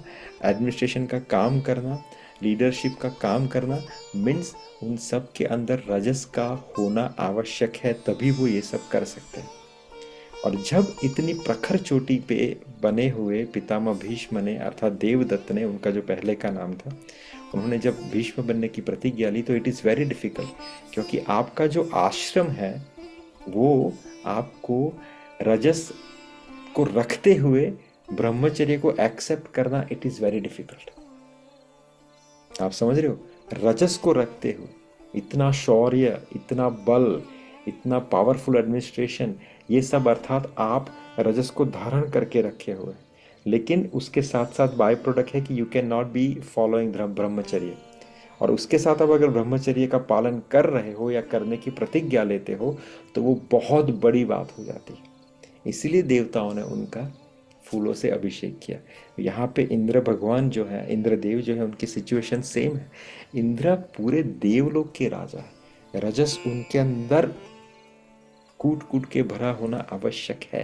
एडमिनिस्ट्रेशन का काम करना, लीडरशिप का काम करना, मीन्स उन सब के अंदर रजस का होना आवश्यक है, तभी वो ये सब कर सकते हैं। और जब इतनी प्रखर चोटी पे बने हुए पितामह भीष्म ने, अर्थात देवदत्त ने, उनका जो पहले का नाम था, उन्होंने जब भीष्म बनने की प्रतिज्ञा ली, तो इट इज़ वेरी डिफिकल्ट, क्योंकि आपका जो आश्रम है वो आपको रजस को रखते हुए ब्रह्मचर्य को एक्सेप्ट करना, इट इज वेरी डिफिकल्ट। आप समझ रहे हो? रजस को रखते हुए इतना शौर्य, इतना बल, इतना पावरफुल एडमिनिस्ट्रेशन, ये सब अर्थात आप रजस को धारण करके रखे हुए, लेकिन उसके साथ साथ बाय प्रोडक्ट है कि you can not be following ब्रह्मचर्य। और उसके साथ आप अगर ब्रह्मचर्य का पालन कर रहे हो या करने की प्रतिज्ञा लेते हो, तो वो बहुत बड़ी बात हो जाती है। इसीलिए देवताओं ने उनका फूलों से अभिषेक किया। यहाँ पे इंद्र भगवान जो है, इंद्रदेव जो है, उनकी सिचुएशन सेम है। इंद्र पूरे देवलोक के राजा है। रजस उनके अंदर कूट कूट के भरा होना आवश्यक है,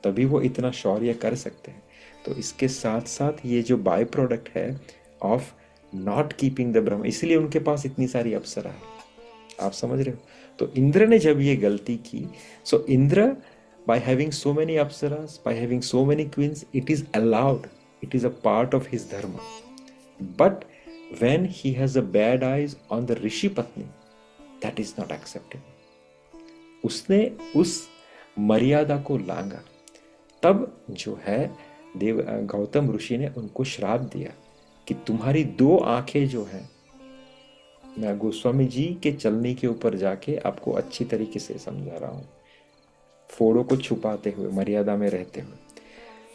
तभी वो इतना शौर्य कर सकते हैं। तो इसके साथ साथ ये जो बाय प्रोडक्ट है ऑफ नॉट कीपिंग द ब्रह्म, इसलिए उनके पास इतनी सारी अप्सरा है। आप समझ रहे हो? तो इंद्र ने जब ये गलती की, सो Indra by having so many apsaras, by having so many queens, it is allowed, it is a part of his dharma. But when he has a bad eyes on the rishi patni, that is not acceptable. उसने उस मर्यादा को लांगा। तब जो है देव गौतम ऋषि ने उनको श्राप दिया कि तुम्हारी 2 आंखें जो हैं, मैं गोस्वामी जी के चलने के ऊपर जाके आपको अच्छी तरीके से समझा रहा हूँ, फोड़ों को छुपाते हुए, मर्यादा में रहते हुए,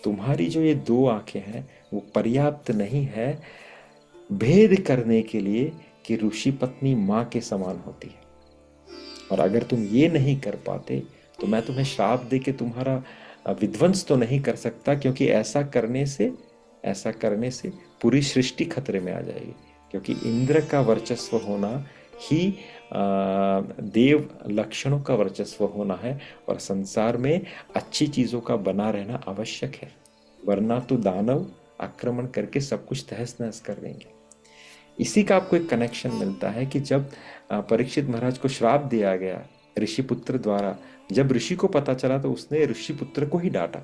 तुम्हारी जो ये 2 आंखें हैं वो पर्याप्त नहीं है भेद करने के लिए कि ऋषि पत्नी माँ के समान होती है। और अगर तुम ये नहीं कर पाते तो मैं तुम्हें श्राप दे के तुम्हारा विध्वंस तो नहीं कर सकता, क्योंकि ऐसा करने से पूरी सृष्टि खतरे में आ जाएगी। क्योंकि इंद्र का वर्चस्व होना ही देव लक्षणों का वर्चस्व होना है, और संसार में अच्छी चीजों का बना रहना आवश्यक है, वरना तो दानव आक्रमण करके सब कुछ तहस नहस कर देंगे। इसी का आपको एक कनेक्शन मिलता है कि जब परीक्षित महाराज को श्राप दिया गया ऋषिपुत्र द्वारा, जब ऋषि को पता चला तो उसने ऋषिपुत्र को ही डांटा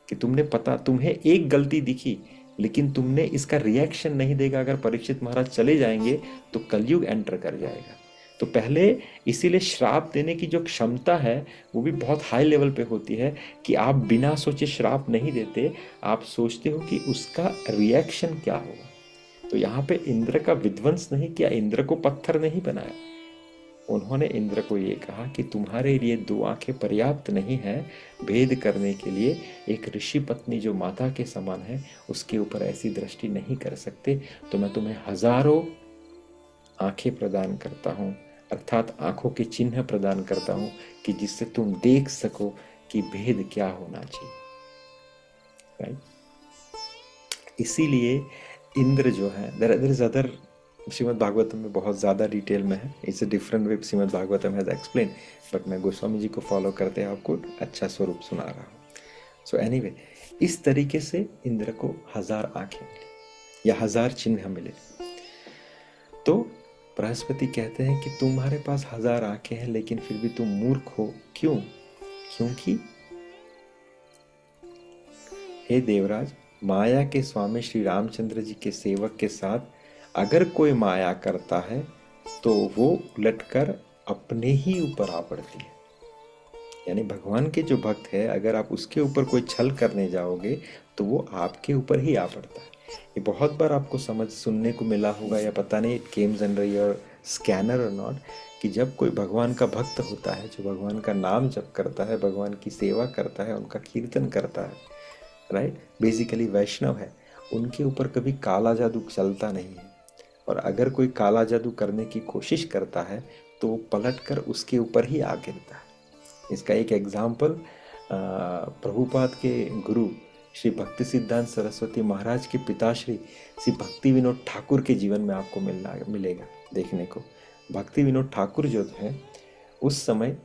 कि तुम्हें एक गलती दिखी, लेकिन तुमने इसका रिएक्शन नहीं देगा। अगर परीक्षित महाराज चले जाएंगे तो कलयुग एंटर कर जाएगा। तो पहले इसीलिए श्राप देने की जो क्षमता है वो भी बहुत हाई लेवल पे होती है कि आप बिना सोचे श्राप नहीं देते, आप सोचते हो कि उसका रिएक्शन क्या होगा। तो यहाँ पे इंद्र का विध्वंस नहीं किया, इंद्र को पत्थर नहीं बनाया। उन्होंने इंद्र को ये कहा कि तुम्हारे लिए 2 आंखें पर्याप्त नहीं है भेद करने के लिए, एक ऋषि पत्नी जो माता के समान है उसके ऊपर ऐसी दृष्टि नहीं कर सकते, तो मैं तुम्हें 1000 आंखें प्रदान करता हूँ, अर्थात आंखों के चिन्ह प्रदान करता हूँ कि जिससे तुम देख सको कि भेद क्या होना चाहिए। राइट? इसीलिए इंद्र जो है, there is other, Shrimad Bhagavatam में बहुत ज़्यादा डिटेल में है, it's a different way Shrimad Bhagavatam has explain, but मैं गोस्वामी जी को फॉलो करते आपको अच्छा स्वरूप सुना रहा हूँ। सो एनीवे, इस तरीके से इंद्र को 1000 आंखें मिली या 1000 चिन्ह मिले। तो बृहस्पति कहते हैं कि तुम्हारे पास 1000 आंखें हैं लेकिन फिर भी तुम मूर्ख हो। क्यों? क्योंकि हे देवराज, माया के स्वामी श्री रामचंद्र जी के सेवक के साथ अगर कोई माया करता है तो वो उलटकर अपने ही ऊपर आ पड़ती है। यानी भगवान के जो भक्त है, अगर आप उसके ऊपर कोई छल करने जाओगे तो वो आपके ऊपर ही आ पड़ता है। ये बहुत बार आपको सुनने को मिला होगा, या पता नहीं it Kemps under your scanner और नॉट, कि जब कोई भगवान का भक्त होता है, जो भगवान का नाम जप करता है, भगवान की सेवा करता है, उनका कीर्तन करता है, राइट, बेसिकली वैष्णव है, उनके ऊपर कभी काला जादू चलता नहीं है। और अगर कोई काला जादू करने की कोशिश करता है तो पलटकर उसके ऊपर ही आ गिरता है। इसका एक एग्जाम्पल प्रभुपाद के गुरु श्री भक्ति सिद्धांत सरस्वती महाराज के पिताश्री श्री भक्ति विनोद ठाकुर के जीवन में आपको मिलेगा देखने को। भक्ति विनोद ठाकुर जो है उस समय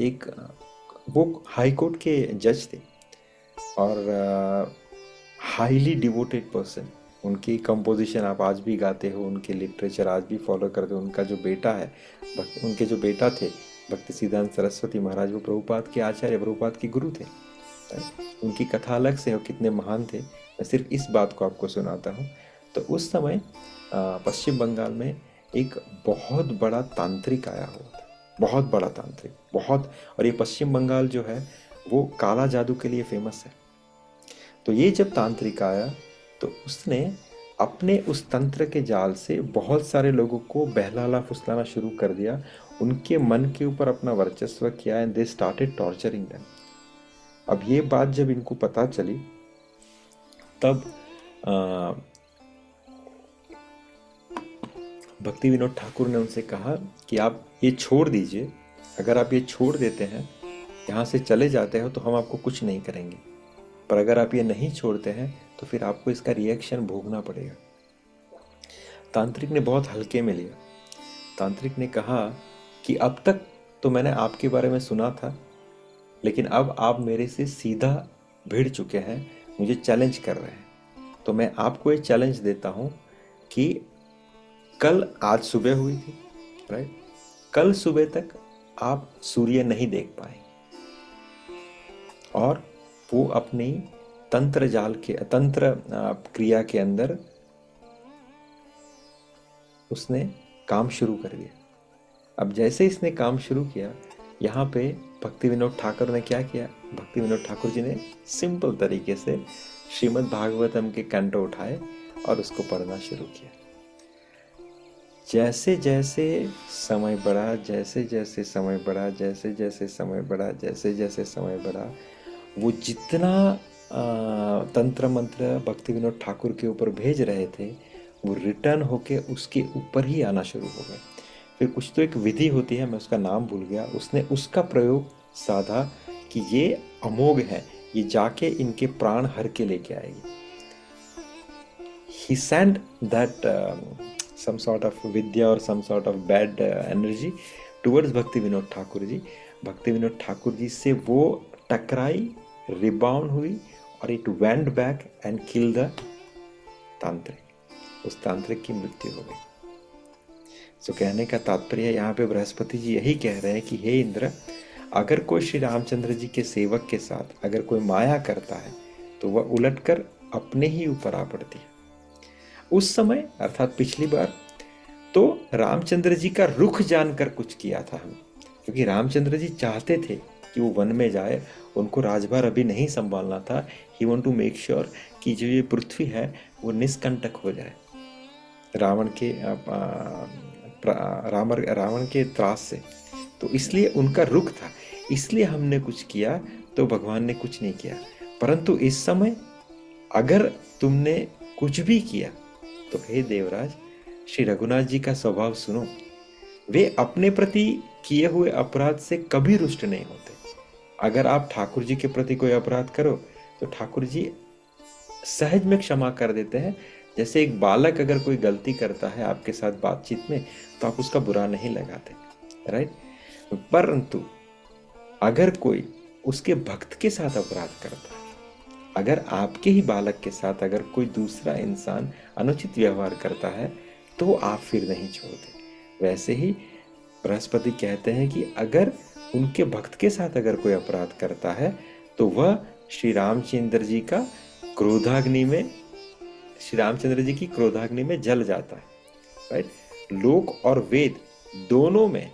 एक वो हाई कोर्ट के जज थे और हाईली डिवोटेड पर्सन। उनकी कंपोजिशन आप आज भी गाते हो, उनके लिटरेचर आज भी फॉलो करते हो। उनका जो बेटा है, उनके जो बेटा थे भक्ति सिद्धांत सरस्वती महाराज, वो प्रभुपाद के आचार्य, प्रभुपाद के गुरु थे। उनकी कथा अलग से हो, कितने महान थे। मैं सिर्फ इस बात को आपको सुनाता हूँ। तो उस समय पश्चिम बंगाल में एक बहुत बड़ा तांत्रिक आया हुआ था, बहुत बड़ा तांत्रिक, बहुत। और ये पश्चिम बंगाल जो है वो काला जादू के लिए फेमस है। तो ये जब तांत्रिक आया तो उसने अपने उस तंत्र के जाल से बहुत सारे लोगों को बहलाना फुसलाना शुरू कर दिया, उनके मन के ऊपर अपना वर्चस्व किया and they started torturing them. अब ये बात जब इनको पता चली तब भक्ति विनोद ठाकुर ने उनसे कहा कि आप ये छोड़ दीजिए, अगर आप ये छोड़ देते हैं, यहाँ से चले जाते हो तो हम आपको कुछ नहीं करेंगे, पर अगर आप ये नहीं छोड़ते हैं तो फिर आपको इसका रिएक्शन भोगना पड़ेगा। तांत्रिक ने बहुत हल्के में लिया। तांत्रिक ने कहा कि अब तक तो मैंने आपके बारे में सुना था, लेकिन अब आप मेरे से सीधा भिड़ चुके हैं, मुझे चैलेंज कर रहे हैं। तो मैं आपको ये चैलेंज देता हूँ कि कल, आज सुबह हुई थी राइट, कल सुबह तक आप सूर्य नहीं देख पाए और वो अपनी तंत्र जाल के तंत्र क्रिया के अंदर उसने काम शुरू कर दिया। अब जैसे इसने काम शुरू किया, यहाँ पे भक्ति विनोद ठाकुर ने क्या किया? भक्ति विनोद ठाकुर जी ने सिंपल तरीके से श्रीमद् भागवतम के कैंटो उठाए और उसको पढ़ना शुरू किया। जैसे जैसे समय बढ़ा, जैसे जैसे समय बढ़ा, जैसे जैसे समय बढ़ा, जैसे जैसे समय बढ़ा, वो जितना तंत्र मंत्र भक्ति विनोद ठाकुर के ऊपर भेज रहे थे वो रिटर्न होके उसके ऊपर ही आना शुरू हो गए। फिर कुछ तो एक विधि होती है, मैं उसका नाम भूल गया, उसने उसका प्रयोग साधा कि ये अमोघ है, ये जाके इनके प्राण हर के लेके आएगी। He sent that some sort of vidya or some sort of bad energy towards भक्ति विनोद ठाकुर जी। भक्ति विनोद ठाकुर जी से वो टकराई, रिबाउंड हुई और it went back and kill the तांत्रिक। उस तांत्रिक की मृत्यु हो गई। सो कहने का तात्पर्य यहाँ पे बृहस्पति जी यही कह रहे हैं कि हे इंद्र, अगर कोई श्री रामचंद्र जी के सेवक के साथ अगर कोई माया करता है तो वह उलटकर अपने ही ऊपर आ पड़ती है। उस समय अर्थात पिछली बार तो रामचंद्र जी का रुख जानकर कुछ किया था हम, क्योंकि रामचंद्र जी चाहते थे कि वो वन में जाए, उनको राजभार अभी नहीं संभालना था। He want to make sure कि जो ये पृथ्वी है वो निष्कंटक हो जाए रावण के त्रास से। तो इसलिए उनका रुख था, इसलिए हमने कुछ किया तो भगवान ने कुछ नहीं किया। परंतु इस समय अगर तुमने कुछ भी किया तो हे देवराज, श्री रघुनाथ जी का स्वभाव सुनो, वे अपने प्रति किए हुए अपराध से कभी रुष्ट नहीं होते। अगर आप ठाकुर जी के प्रति कोई अपराध करो तो ठाकुर जी सहज में क्षमा कर देते हैं। जैसे एक बालक अगर कोई गलती करता है आपके साथ बातचीत में तो आप उसका बुरा नहीं लगाते, राइट। परंतु अगर कोई उसके भक्त के साथ अपराध करता है, अगर आपके ही बालक के साथ अगर कोई दूसरा इंसान अनुचित व्यवहार करता है तो आप फिर नहीं छोड़ते। वैसे ही बृहस्पति कहते हैं कि अगर उनके भक्त के साथ अगर कोई अपराध करता है तो वह श्री रामचंद्र जी का क्रोधाग्नि में, श्री रामचंद्र जी की क्रोधाग्नि में जल जाता है, राइट। लोक और वेद दोनों में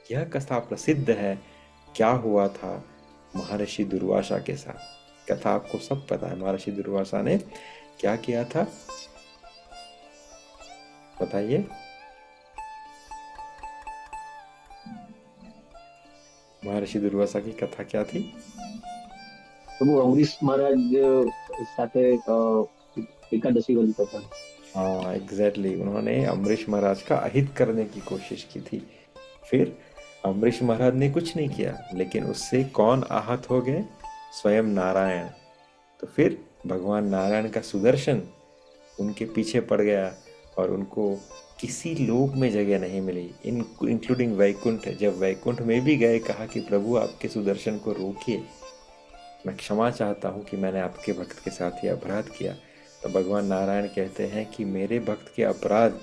यह कथा प्रसिद्ध है। क्या हुआ था महर्षि दुर्वासा के साथ, कथा आपको सब पता है। महर्षि दुर्वासा ने क्या किया था बताइए? महर्षि दुर्वासा की कथा क्या थी? तो वो अमरीश महाराज साथे एकादशी वाली कथा। हाँ एग्जैक्टली, उन्होंने अमरीश महाराज का अहित करने की कोशिश की थी। फिर अम्बरीश महाराज ने कुछ नहीं किया, लेकिन उससे कौन आहत हो गए? स्वयं नारायण। तो फिर भगवान नारायण का सुदर्शन उनके पीछे पड़ गया और उनको किसी लोक में जगह नहीं मिली, इंक्लूडिंग वैकुंठ। जब वैकुंठ में भी गए, कहा कि प्रभु आपके सुदर्शन को रोकिए, मैं क्षमा चाहता हूँ कि मैंने आपके भक्त के साथ ये अपराध किया। तो भगवान नारायण कहते हैं कि मेरे भक्त के अपराध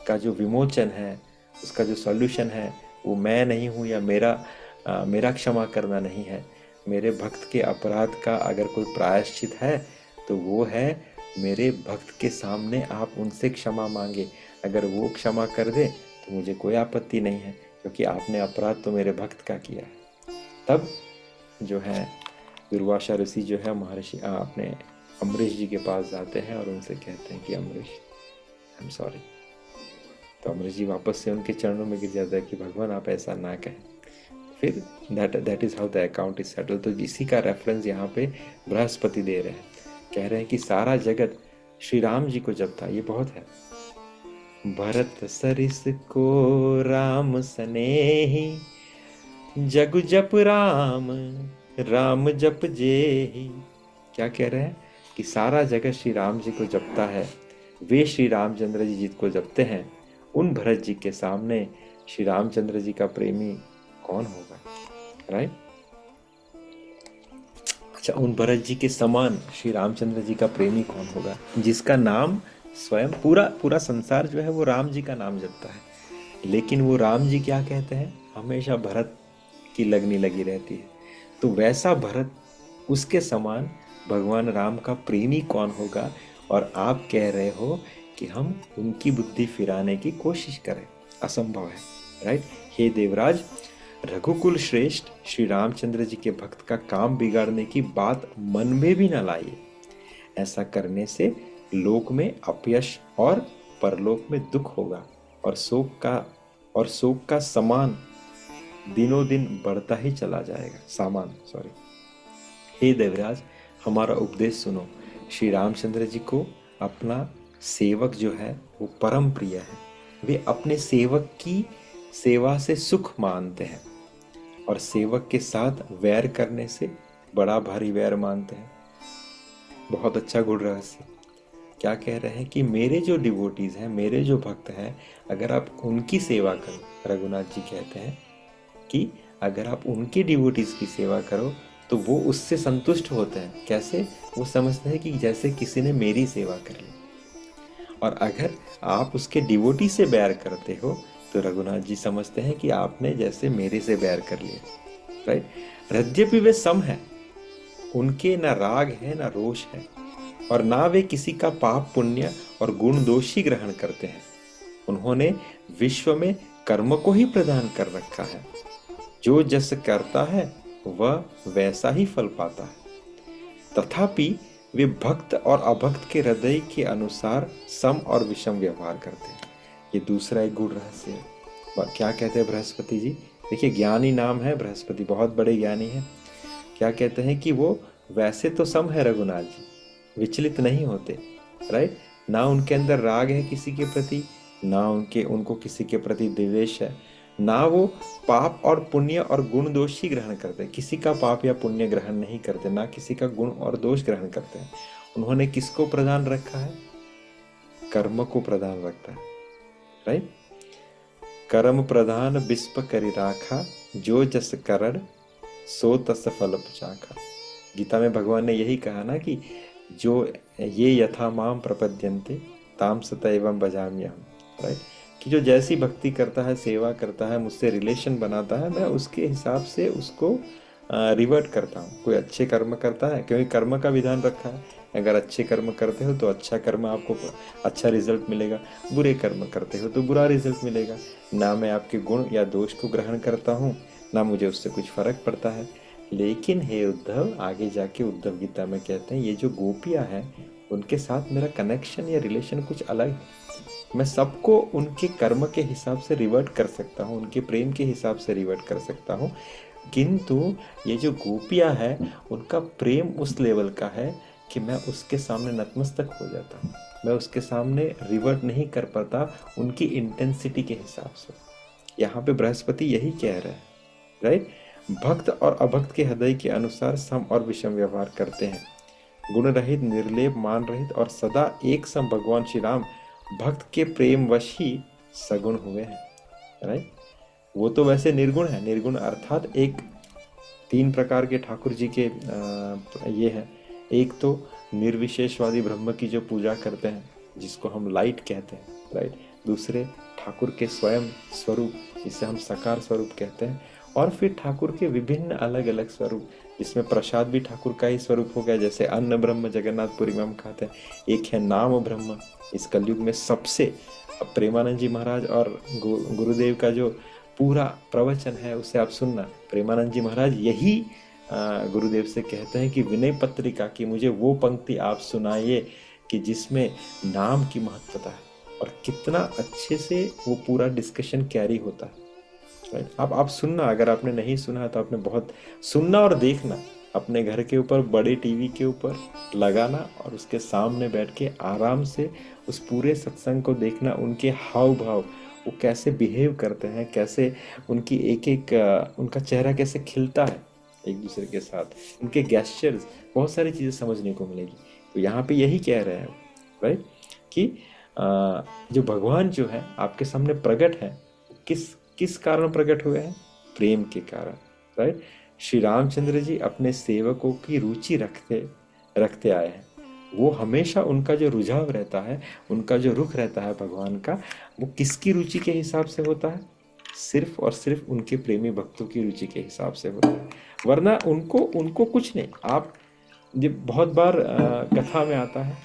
का जो विमोचन है, उसका जो सॉल्यूशन है, वो मैं नहीं हूँ या मेरा क्षमा करना नहीं है। मेरे भक्त के अपराध का अगर कोई प्रायश्चित है तो वो है मेरे भक्त के सामने आप उनसे क्षमा मांगे। अगर वो क्षमा कर दे तो मुझे कोई आपत्ति नहीं है, क्योंकि आपने अपराध तो मेरे भक्त का किया है। तब जो है दुर्वासा ऋषि जो है महर्षि अपने अम्बरीश जी के पास जाते हैं और उनसे कहते हैं कि अम्बरीश, आई एम सॉरी। तो अम्बरीश जी वापस से उनके चरणों में गिर जाता है कि भगवान आप ऐसा ना कहें। फिर that is how the account is settle. तो इसी का रेफरेंस यहाँ पे बृहस्पति दे रहे हैं, कह रहे हैं कि सारा जगत श्री राम जी को जपता। ये बहुत है। भरत सरिस को राम सनेही, जग जप राम राम जप जेही। क्या कह रहे हैं कि सारा जगत श्री राम जी को जपता है। वे श्री रामचंद्र जी जिसको जपते हैं, उन भरत जी के सामने श्री रामचंद्र जी का प्रेमी कौन होगा? राइट। अच्छा, उन भरत जी के समान श्री रामचंद्र जी का प्रेमी कौन होगा, जिसका नाम स्वयं पूरा संसार जो है वो राम जी का नाम जपता है। लेकिन वो राम जी क्या कहते हैं? हमेशा भरत की लगनी लगी रहती है। तो वैसा भरत, उसके समान भगवान राम का प्रेमी कौन होगा? और आप कह रहे हो कि हम उनकी बुद्धि फिराने की कोशिश करें, असंभव है। राइट। हे देवराज, रघुकुल श्रेष्ठ श्री रामचंद्र जी के भक्त का काम बिगाड़ने की बात मन में भी न लाइए। ऐसा करने से लोक में अपयश और परलोक में दुख होगा, और शोक का समान दिनों दिन बढ़ता ही चला जाएगा। हे देवराज, हमारा उपदेश सुनो। श्री रामचंद्र जी को अपना सेवक जो है वो परम प्रिय है। वे अपने सेवक की सेवा से सुख मानते हैं और सेवक के साथ वैर करने से बड़ा भारी वैर मानते हैं। बहुत अच्छा गुण रहस्य। क्या कह रहे हैं कि मेरे जो डिवोटीज हैं, मेरे जो भक्त हैं, अगर आप उनकी सेवा करो, रघुनाथ जी कहते हैं कि अगर आप उनके डिवोटीज की सेवा करो तो वो उससे संतुष्ट होते हैं। कैसे? वो समझते हैं कि जैसे किसी ने मेरी सेवा कर ली। और अगर आप उसके डिवोटी से बैर करते हो तो रघुनाथ जी समझते हैं कि आपने जैसे मेरे से बैर कर लिया। राइट। यद्यपि वे सम है, उनके ना राग है ना रोष है, और ना वे किसी का पाप पुण्य और गुण दोष ही ग्रहण करते हैं। उन्होंने विश्व में कर्म को ही प्रदान कर रखा है। जो जस करता है वह वैसा ही फल पाता है। तथापि वे भक्त और अभक्त के हृदय के अनुसार सम और विषम व्यवहार करते हैं। ये दूसरा एक गुण रहस्य है। क्या कहते हैं बृहस्पति जी? देखिए, ज्ञानी नाम है बृहस्पति, बहुत बड़े ज्ञानी हैं। क्या कहते हैं कि वो वैसे तो सम है रघुनाथ जी, विचलित नहीं होते। राइट। ना उनके अंदर राग है किसी के प्रति, ना उनको किसी के प्रति द्वेष है, ना वो पाप और पुण्य और गुण दोष ही ग्रहण करते, किसी का पाप या पुण्य ग्रहण नहीं करते, ना किसी का गुण और दोष ग्रहण करते हैं। उन्होंने किसको प्रधान रखा है? कर्म को प्रधान रखता है। राइट। कर्म प्रधान विस्प करि राखा, जो जस करड़ सो तस फल चाखा। गीता में भगवान ने यही कहा ना कि जो ये यथा माम प्रपद्यन्ते ताम सतैवं भजाम्यहम्। राइट। कि जो जैसी भक्ति करता है, सेवा करता है, मुझसे रिलेशन बनाता है, मैं उसके हिसाब से उसको रिवर्ट करता हूँ। कोई अच्छे कर्म करता है, क्योंकि कर्म का विधान रखा है, अगर अच्छे कर्म करते हो तो अच्छा कर्म आपको अच्छा रिजल्ट मिलेगा, बुरे कर्म करते हो तो बुरा रिजल्ट मिलेगा। ना मैं आपके गुण या दोष को ग्रहण करता हूँ, ना मुझे उससे कुछ फर्क पड़ता है। लेकिन हे उद्धव, आगे जाके उद्धव गीता में कहते हैं, ये जो गोपियाँ हैं उनके साथ मेरा कनेक्शन या रिलेशन कुछ अलग है। मैं सबको उनके कर्म के हिसाब से रिवर्ट कर सकता हूँ, उनके प्रेम के हिसाब से रिवर्ट कर सकता हूँ, किंतु ये जो गोपियाँ हैं उनका प्रेम उस लेवल का है कि मैं उसके सामने नतमस्तक हो जाता हूँ। मैं उसके सामने रिवर्ट नहीं कर पाता उनकी इंटेंसिटी के हिसाब से। यहाँ पे बृहस्पति यही कह रहे हैं, राइट। भक्त और अभक्त के हृदय के अनुसार सम और विषम व्यवहार करते हैं। गुण रहित, निर्लेप, मान रहित और सदा एक सम भगवान श्री राम भक्त के प्रेम वश ही सगुण हुए हैं, राइट। वो तो वैसे निर्गुण है, निर्गुण अर्थात एक 3 प्रकार के ठाकुर जी के ये है। एक तो निर्विशेषवादी ब्रह्म की जो पूजा करते हैं, जिसको हम लाइट कहते हैं, राइट। दूसरे ठाकुर के स्वयं स्वरूप, जिसे हम साकार स्वरूप कहते हैं। और फिर ठाकुर के विभिन्न अलग अलग स्वरूप, जिसमें प्रसाद भी ठाकुर का ही स्वरूप हो गया, जैसे अन्न ब्रह्म जगन्नाथपुरी में हम खाते हैं। एक है नाम ब्रह्म, इस कलयुग में सबसे प्रेमानंद जी महाराज और गुरुदेव का जो पूरा प्रवचन है उसे आप सुनना। प्रेमानंद जी महाराज यही गुरुदेव से कहते हैं कि विनय पत्रिका की मुझे वो पंक्ति आप सुनाइए कि जिसमें नाम की महत्वता है, और कितना अच्छे से वो पूरा डिस्कशन कैरी होता है, राइट। आप सुनना, अगर आपने नहीं सुना तो आपने बहुत सुनना और देखना। अपने घर के ऊपर बड़े टीवी के ऊपर लगाना और उसके सामने बैठ के आराम से उस पूरे सत्संग को देखना। उनके हाव भाव, वो कैसे बिहेव करते हैं, कैसे उनकी एक एक उनका चेहरा कैसे खिलता है एक दूसरे के साथ, उनके गेस्चर्स, बहुत सारी चीज़ें समझने को मिलेगी। तो यहाँ पे यही कह रहे हैं, राइट, कि जो भगवान जो है आपके सामने प्रकट है, किस कारण प्रकट हुए हैं? प्रेम के कारण, राइट। श्री रामचंद्र जी अपने सेवकों की रुचि रखते आए हैं। वो हमेशा उनका जो रुझाव रहता है, उनका जो रुख रहता है भगवान का, वो किसकी रुचि के हिसाब से होता है? सिर्फ और सिर्फ उनके प्रेमी भक्तों की रुचि के हिसाब से होता है। वरना उनको कुछ नहीं। आप बहुत बार कथा में आता है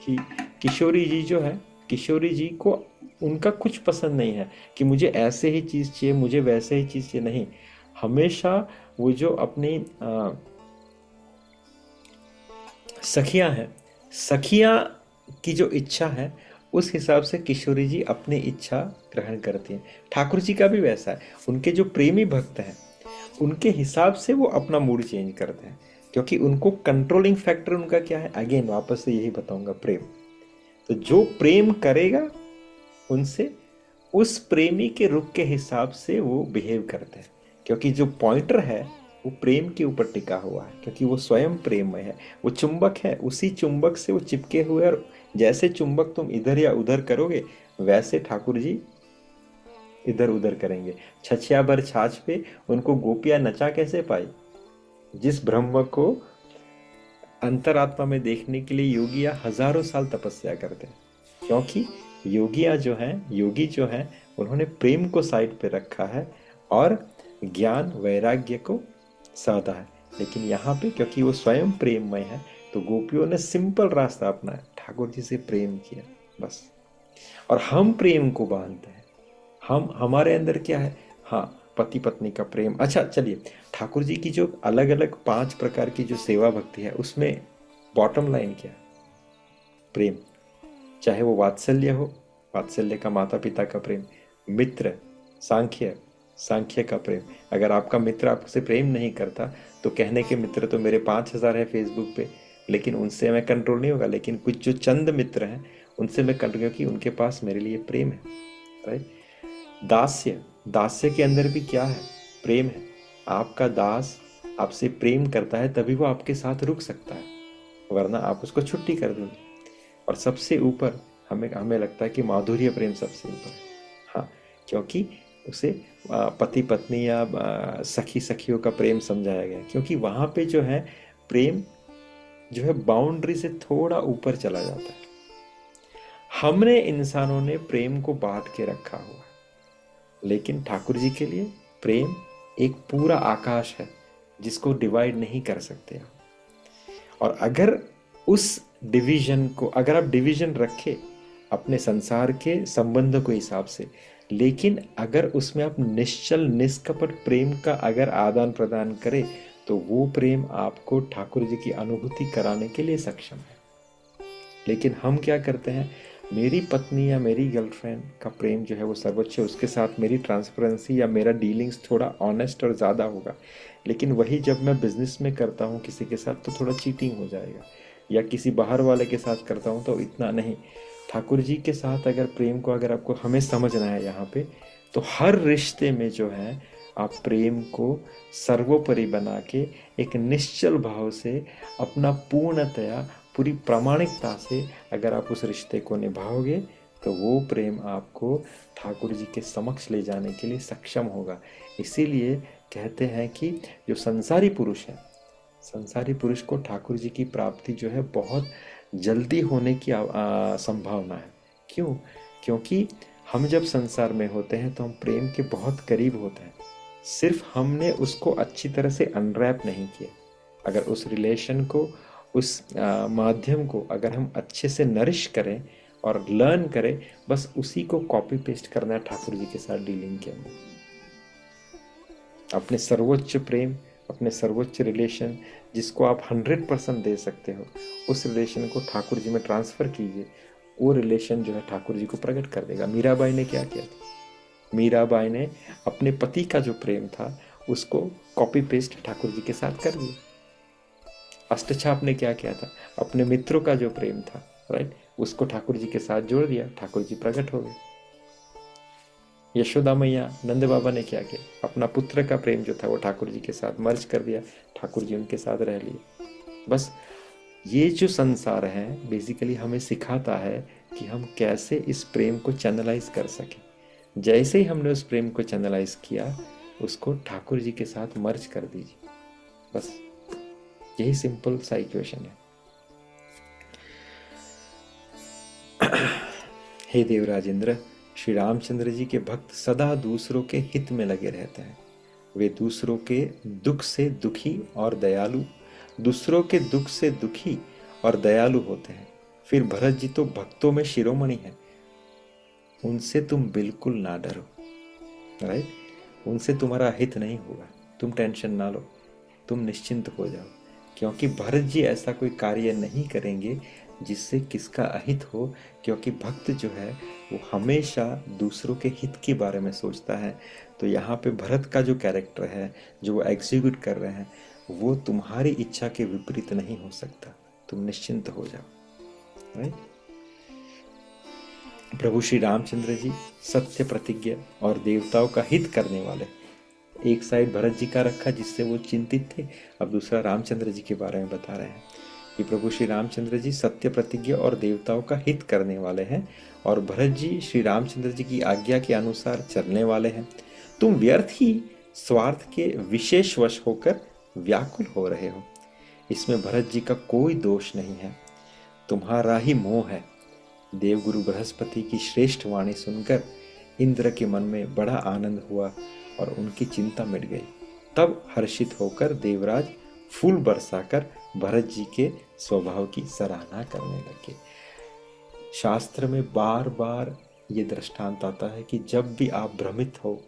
कि किशोरी जी जो है, किशोरी जी को उनका कुछ पसंद नहीं है कि मुझे ऐसे ही चीज़ चाहिए, मुझे वैसे ही चीज़ चाहिए, नहीं। हमेशा वो जो अपनी सखियां हैं, सखियां की जो इच्छा है उस हिसाब से किशोरी जी अपनी इच्छा ग्रहण करती हैं। ठाकुर जी का भी वैसा है। उनके जो प्रेमी भक्त हैं उनके हिसाब से वो अपना मूड चेंज करते हैं, क्योंकि उनको कंट्रोलिंग फैक्टर उनका क्या है? अगेन वापस से यही बताऊंगा, प्रेम। तो जो प्रेम करेगा उनसे, उस प्रेमी के रुख के हिसाब से वो बिहेव करते हैं, क्योंकि जो पॉइंटर है वो प्रेम के ऊपर टिका हुआ है, क्योंकि वो स्वयं प्रेममय है। वो चुंबक है, उसी चुंबक से वो चिपके हुए, और जैसे चुंबक तुम इधर या उधर करोगे वैसे ठाकुर जी इधर उधर करेंगे। छछिया भर छाछ पे उनको गोपियां नचा कैसे पाई? जिस ब्रह्म को अंतरात्मा में देखने के लिए योगियां हजारों साल तपस्या करते हैं, क्योंकि योगी जो हैं उन्होंने प्रेम को साइड पे रखा है और ज्ञान वैराग्य को साधा है। लेकिन यहाँ पे क्योंकि वो स्वयं प्रेममय है, तो गोपियों ने सिंपल रास्ता अपनाया, ठाकुर जी से प्रेम किया, बस। और हम प्रेम को बांधते हैं। हमारे अंदर क्या है? हाँ, पति पत्नी का प्रेम। अच्छा चलिए, ठाकुर जी की जो अलग अलग 5 प्रकार की जो सेवा भक्ति है, उसमें बॉटम लाइन क्या है? प्रेम। चाहे वो वात्सल्य हो, वात्सल्य का माता पिता का प्रेम, मित्र, सांख्य का प्रेम। अगर आपका मित्र आपसे प्रेम नहीं करता तो कहने के मित्र तो मेरे 5000 है फेसबुक पे, लेकिन उनसे मैं कंट्रोल नहीं होगा। लेकिन कुछ जो चंद मित्र हैं उनसे मैं कंट्रोल, क्योंकि उनके पास मेरे लिए प्रेम है, राइट। दास्य के अंदर भी क्या है? प्रेम है। आपका दास आपसे प्रेम करता है तभी वो आपके साथ रुक सकता है, वरना आप उसको छुट्टी कर दोगे। और सबसे ऊपर हमें लगता है कि माधुर्य प्रेम सबसे ऊपर है, हाँ, क्योंकि उसे पति पत्नी या सखियों का प्रेम समझाया गया, क्योंकि वहाँ पे जो है प्रेम जो है बाउंड्री से थोड़ा ऊपर चला जाता है। हमने इंसानों ने प्रेम को बांध के रखा हुआ है, लेकिन ठाकुर जी के लिए प्रेम एक पूरा आकाश है जिसको डिवाइड नहीं कर सकते आप। और अगर उस डिवीजन को, अगर आप डिवीजन रखे अपने संसार के संबंधों के हिसाब से, लेकिन अगर उसमें आप निश्चल निष्कपट प्रेम का अगर आदान प्रदान करें, तो वो प्रेम आपको ठाकुर जी की अनुभूति कराने के लिए सक्षम है। लेकिन हम क्या करते हैं? मेरी पत्नी या मेरी गर्लफ्रेंड का प्रेम जो है वो सर्वोच्च है, उसके साथ मेरी ट्रांसपेरेंसी या मेरा डीलिंग्स थोड़ा ऑनेस्ट और ज़्यादा होगा। लेकिन वही जब मैं बिजनेस में करता हूँ किसी के साथ, तो थोड़ा चीटिंग हो जाएगा, या किसी बाहर वाले के साथ करता हूँ तो इतना नहीं। ठाकुर जी के साथ अगर प्रेम को अगर आपको हमें समझना है यहाँ पे, तो हर रिश्ते में जो है आप प्रेम को सर्वोपरि बना के एक निश्चल भाव से अपना पूर्णतया पूरी प्रामाणिकता से अगर आप उस रिश्ते को निभाओगे तो वो प्रेम आपको ठाकुर जी के समक्ष ले जाने के लिए सक्षम होगा। इसीलिए कहते हैं कि जो संसारी पुरुष है, संसारी पुरुष को ठाकुर जी की प्राप्ति जो है बहुत जल्दी होने की संभावना है। क्यों? क्योंकि हम जब संसार में होते हैं तो हम प्रेम के बहुत करीब होते हैं, सिर्फ हमने उसको अच्छी तरह से अनरैप नहीं किया। अगर उस रिलेशन को, उस माध्यम को अगर हम अच्छे से नरिश करें और लर्न करें, बस उसी को कॉपी पेस्ट करना है ठाकुर जी के साथ डीलिंग के अंदर। अपने सर्वोच्च प्रेम, अपने सर्वोच्च रिलेशन जिसको आप 100% दे सकते हो, उस रिलेशन को ठाकुर जी में ट्रांसफर कीजिए। वो रिलेशन जो है ठाकुर जी को प्रकट कर देगा। मीराबाई ने क्या किया था? मीराबाई ने अपने पति का जो प्रेम था उसको कॉपी पेस्ट ठाकुर जी के साथ कर दिया। अष्टछाप ने क्या किया था? अपने मित्रों का जो प्रेम था, राइट, उसको ठाकुर जी के साथ जोड़ दिया, ठाकुर जी प्रकट हो गए। यशोदा मैया, नंद बाबा ने क्या किया? अपना पुत्र का प्रेम जो था वो ठाकुर जी के साथ मर्ज कर दिया, ठाकुर जी उनके साथ रह लिए। बस ये जो संसार है बेसिकली हमें सिखाता है कि हम कैसे इस प्रेम को चैनलाइज कर सकें। जैसे ही हमने उस प्रेम को चैनलाइज किया, उसको ठाकुर जी के साथ मर्ज कर दीजिए। बस यही सिंपल सा इक्वेशन है। हे देवराजेंद्र, श्री रामचंद्र जी के भक्त सदा दूसरों के हित में लगे रहते हैं। वे दूसरों के दुख से दुखी और दयालु, दूसरों के दुख से दुखी और दयालु होते हैं। फिर भरत जी तो भक्तों में शिरोमणि हैं, उनसे तुम बिल्कुल ना डरो, राइट। उनसे तुम्हारा हित नहीं होगा, तुम टेंशन ना लो, तुम निश्चिंत हो जाओ, क्योंकि भरत जी ऐसा कोई कार्य नहीं करेंगे जिससे किसका अहित हो। क्योंकि भक्त जो है वो हमेशा दूसरों के हित के बारे में सोचता है। तो यहाँ पे भरत का जो कैरेक्टर है, जो वो एग्जीक्यूट कर रहे हैं, वो तुम्हारी इच्छा के विपरीत नहीं हो सकता। तुम निश्चिंत हो जाओ, राइट। प्रभु श्री रामचंद्र जी सत्य प्रतिज्ञा और देवताओं का हित करने वाले। एक साइड भरत जी का रखा जिससे वो चिंतित थे, अब दूसरा रामचंद्र जी के बारे में बता रहे हैं कि प्रभु श्री रामचंद्र जी सत्य प्रतिज्ञा और देवताओं का हित करने वाले हैं, और भरत जी श्री रामचंद्र जी की आज्ञा के अनुसार चलने वाले हैं। तुम व्यर्थ ही स्वार्थ के विशेष वश होकर व्याकुल हो रहे हो। इसमें भरत जी का कोई दोष नहीं है, तुम्हारा ही मोह है। देवगुरु बृहस्पति की श्रेष्ठ वाणी सुनकर इंद्र के मन में बड़ा आनंद हुआ और उनकी चिंता मिट गई। तब हर्षित होकर देवराज फूल बरसाकर भरत जी के स्वभाव की सराहना करने लगे। शास्त्र में बार बार ये दृष्टांत आता है कि जब भी आप भ्रमित हो,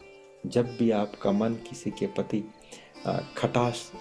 जब भी आपका मन किसी के प्रति खटास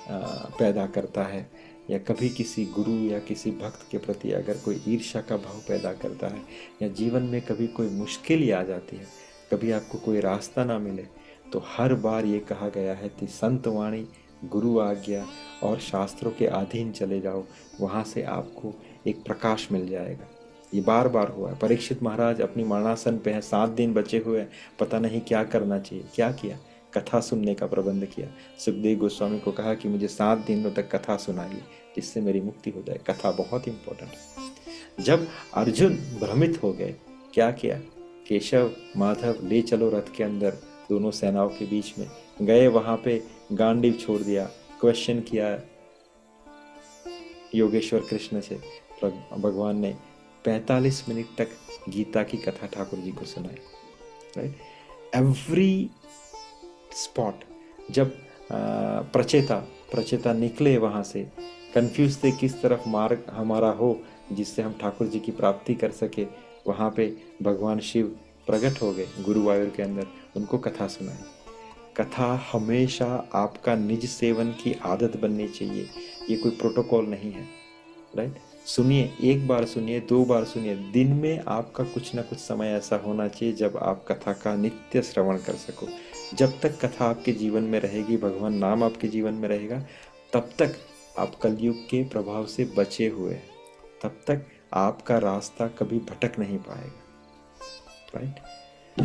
पैदा करता है, या कभी किसी गुरु या किसी भक्त के प्रति अगर कोई ईर्ष्या का भाव पैदा करता है, या जीवन में कभी कोई मुश्किल ही आ जाती है, कभी आपको कोई रास्ता ना मिले, तो हर बार ये कहा गया है कि संत वाणी, गुरु आज्ञा और शास्त्रों के अधीन चले जाओ, वहाँ से आपको एक प्रकाश मिल जाएगा। ये बार बार हुआ है। परीक्षित महाराज अपनी मरणासन पे हैं, 7 दिन बचे हुए हैं, पता नहीं क्या करना चाहिए। क्या किया? कथा सुनने का प्रबंध किया। सुखदेव गोस्वामी को कहा कि मुझे 7 दिनों तक कथा सुनाइए जिससे मेरी मुक्ति हो जाए। कथा बहुत इंपॉर्टेंट है। जब अर्जुन भ्रमित हो गए, क्या किया? केशव माधव ले चलो रथ के अंदर, दोनों सेनाओं के बीच में गए, वहां पे गांडीव छोड़ दिया, क्वेश्चन किया योगेश्वर कृष्ण से। भगवान ने 45 मिनट तक गीता की कथा ठाकुर जी को सुनाई, राइट। एवरी स्पॉट जब प्रचेता निकले वहां से, कंफ्यूज थे किस तरफ मार्ग हमारा हो जिससे हम ठाकुर जी की प्राप्ति कर सके, वहां पे भगवान शिव प्रकट हो गए गुरुवायूर के अंदर, उनको कथा सुनाई। कथा हमेशा आपका निज सेवन की आदत बननी चाहिए, ये कोई प्रोटोकॉल नहीं है, राइट। सुनिए, 1 बार सुनिए, 2 बार सुनिए, दिन में आपका कुछ ना कुछ समय ऐसा होना चाहिए जब आप कथा का नित्य श्रवण कर सको। जब तक कथा आपके जीवन में रहेगी, भगवान नाम आपके जीवन में रहेगा, तब तक आप कलयुग के प्रभाव से बचे हुए हैं, तब तक आपका रास्ता कभी भटक नहीं पाएगा, right.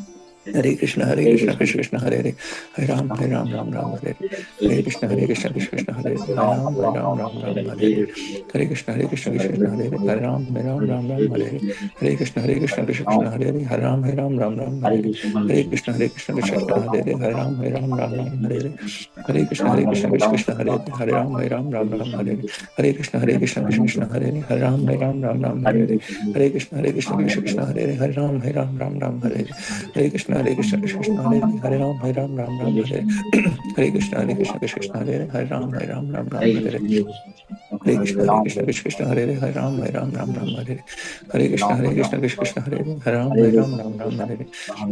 Hare Krishna Krishna Krishna Hare Hare Hare Ram Ram Ram Hare Hare Krishna Krishna Krishna Hare Hare Hare Ram Ram Hare Hare Krishna Krishna Krishna Hare Hare Ram Ram Hare Hare Krishna Krishna Krishna Hare Hare Ram Ram Hare Hare Krishna Krishna Krishna Hare Hare Ram Ram Hare Hare Krishna Krishna Krishna Hare Hare Ram Ram Hare Hare Krishna Krishna Krishna Hare Hare Ram Ram Hare Hare Krishna Krishna Krishna Hare Hare Ram Ram Hare Hare Krishna Krishna Krishna Hare Hare Ram Ram Hare Hare Krishna Krishna Krishna Hare Hare Ram Ram Hare Hare Krishna Krishna Hare Hare Ram Ram Hare Hare Krishna Krishna Krishna Hare Hare Ram Ram Hare Hare Krishna Krishna Hare Hare Ram Ram Hare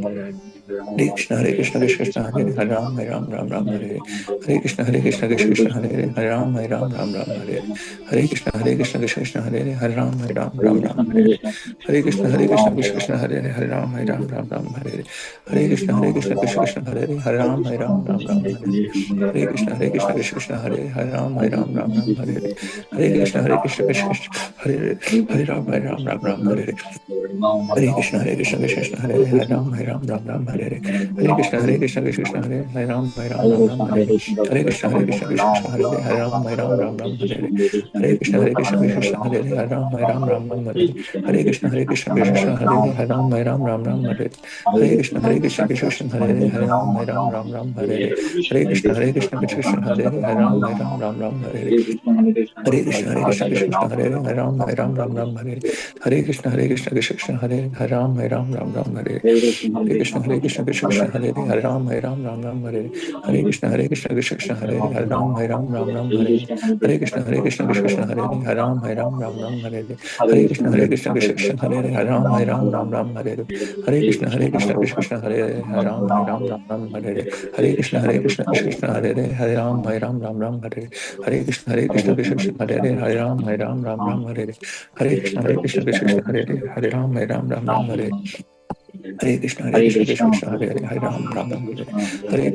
Hare Krishna Krishna Krishna Hare Hare Ram Ram Hare Hare Krishna Krishna Krishna Hare Hare Ram Ram Hare Hare Krishna Krishna Krishna Hare Hare Ram Ram Hare Hare Krishna Krishna Krishna Hare Hare Ram Ram Hare Hare Krishna Krishna Hare Hare Ram Ram Hare Hare Krishna Krishna Krishna Hare Hare Ram Hare Hare Krishna Krishna Hare Hare Ram Hare Hare Krishna Krishna Krishna Hare Hare Ram Hare Hare Krishna Krishna Krishna Hare Hare Ram Hare Hare Krishna Krishna Krishna Hare Hare Ram Hare Hare Krishna Krishna Krishna Hare Hare Ram Hare Hare Krishna Krishna Krishna Hare Hare Ram Hare Hare Krishna Krishna Krishna Hare Hare Ram Hare Hare Krishna Krishna Hare Hare Ram Hare Hare Krishna Krishna Krishna Hare Hare Ram Hare Hare Krishna Krishna Krishna Hare Hare Ram Hare Hare Krishna Krishna Krishna Hare Hare Ram Hare Hare Krishna Krishna Krishna Hare Hare Ram Hare Hare Krishna Krishna Krishna Hare Hare Ram Hare Hare Krishna Krishna Krishna Hare Hare Ram Hare Hare Krishna Krishna Krishna Hare Hare Ram Hare Hare Krishna Krishna Krishna Hare Hare Ram Hare Hare Krishna Krishna Krishna Hare Hare Ram Hare Hare Krishna Krishna Krishna Hare Hare Ram Hare Hare Krishna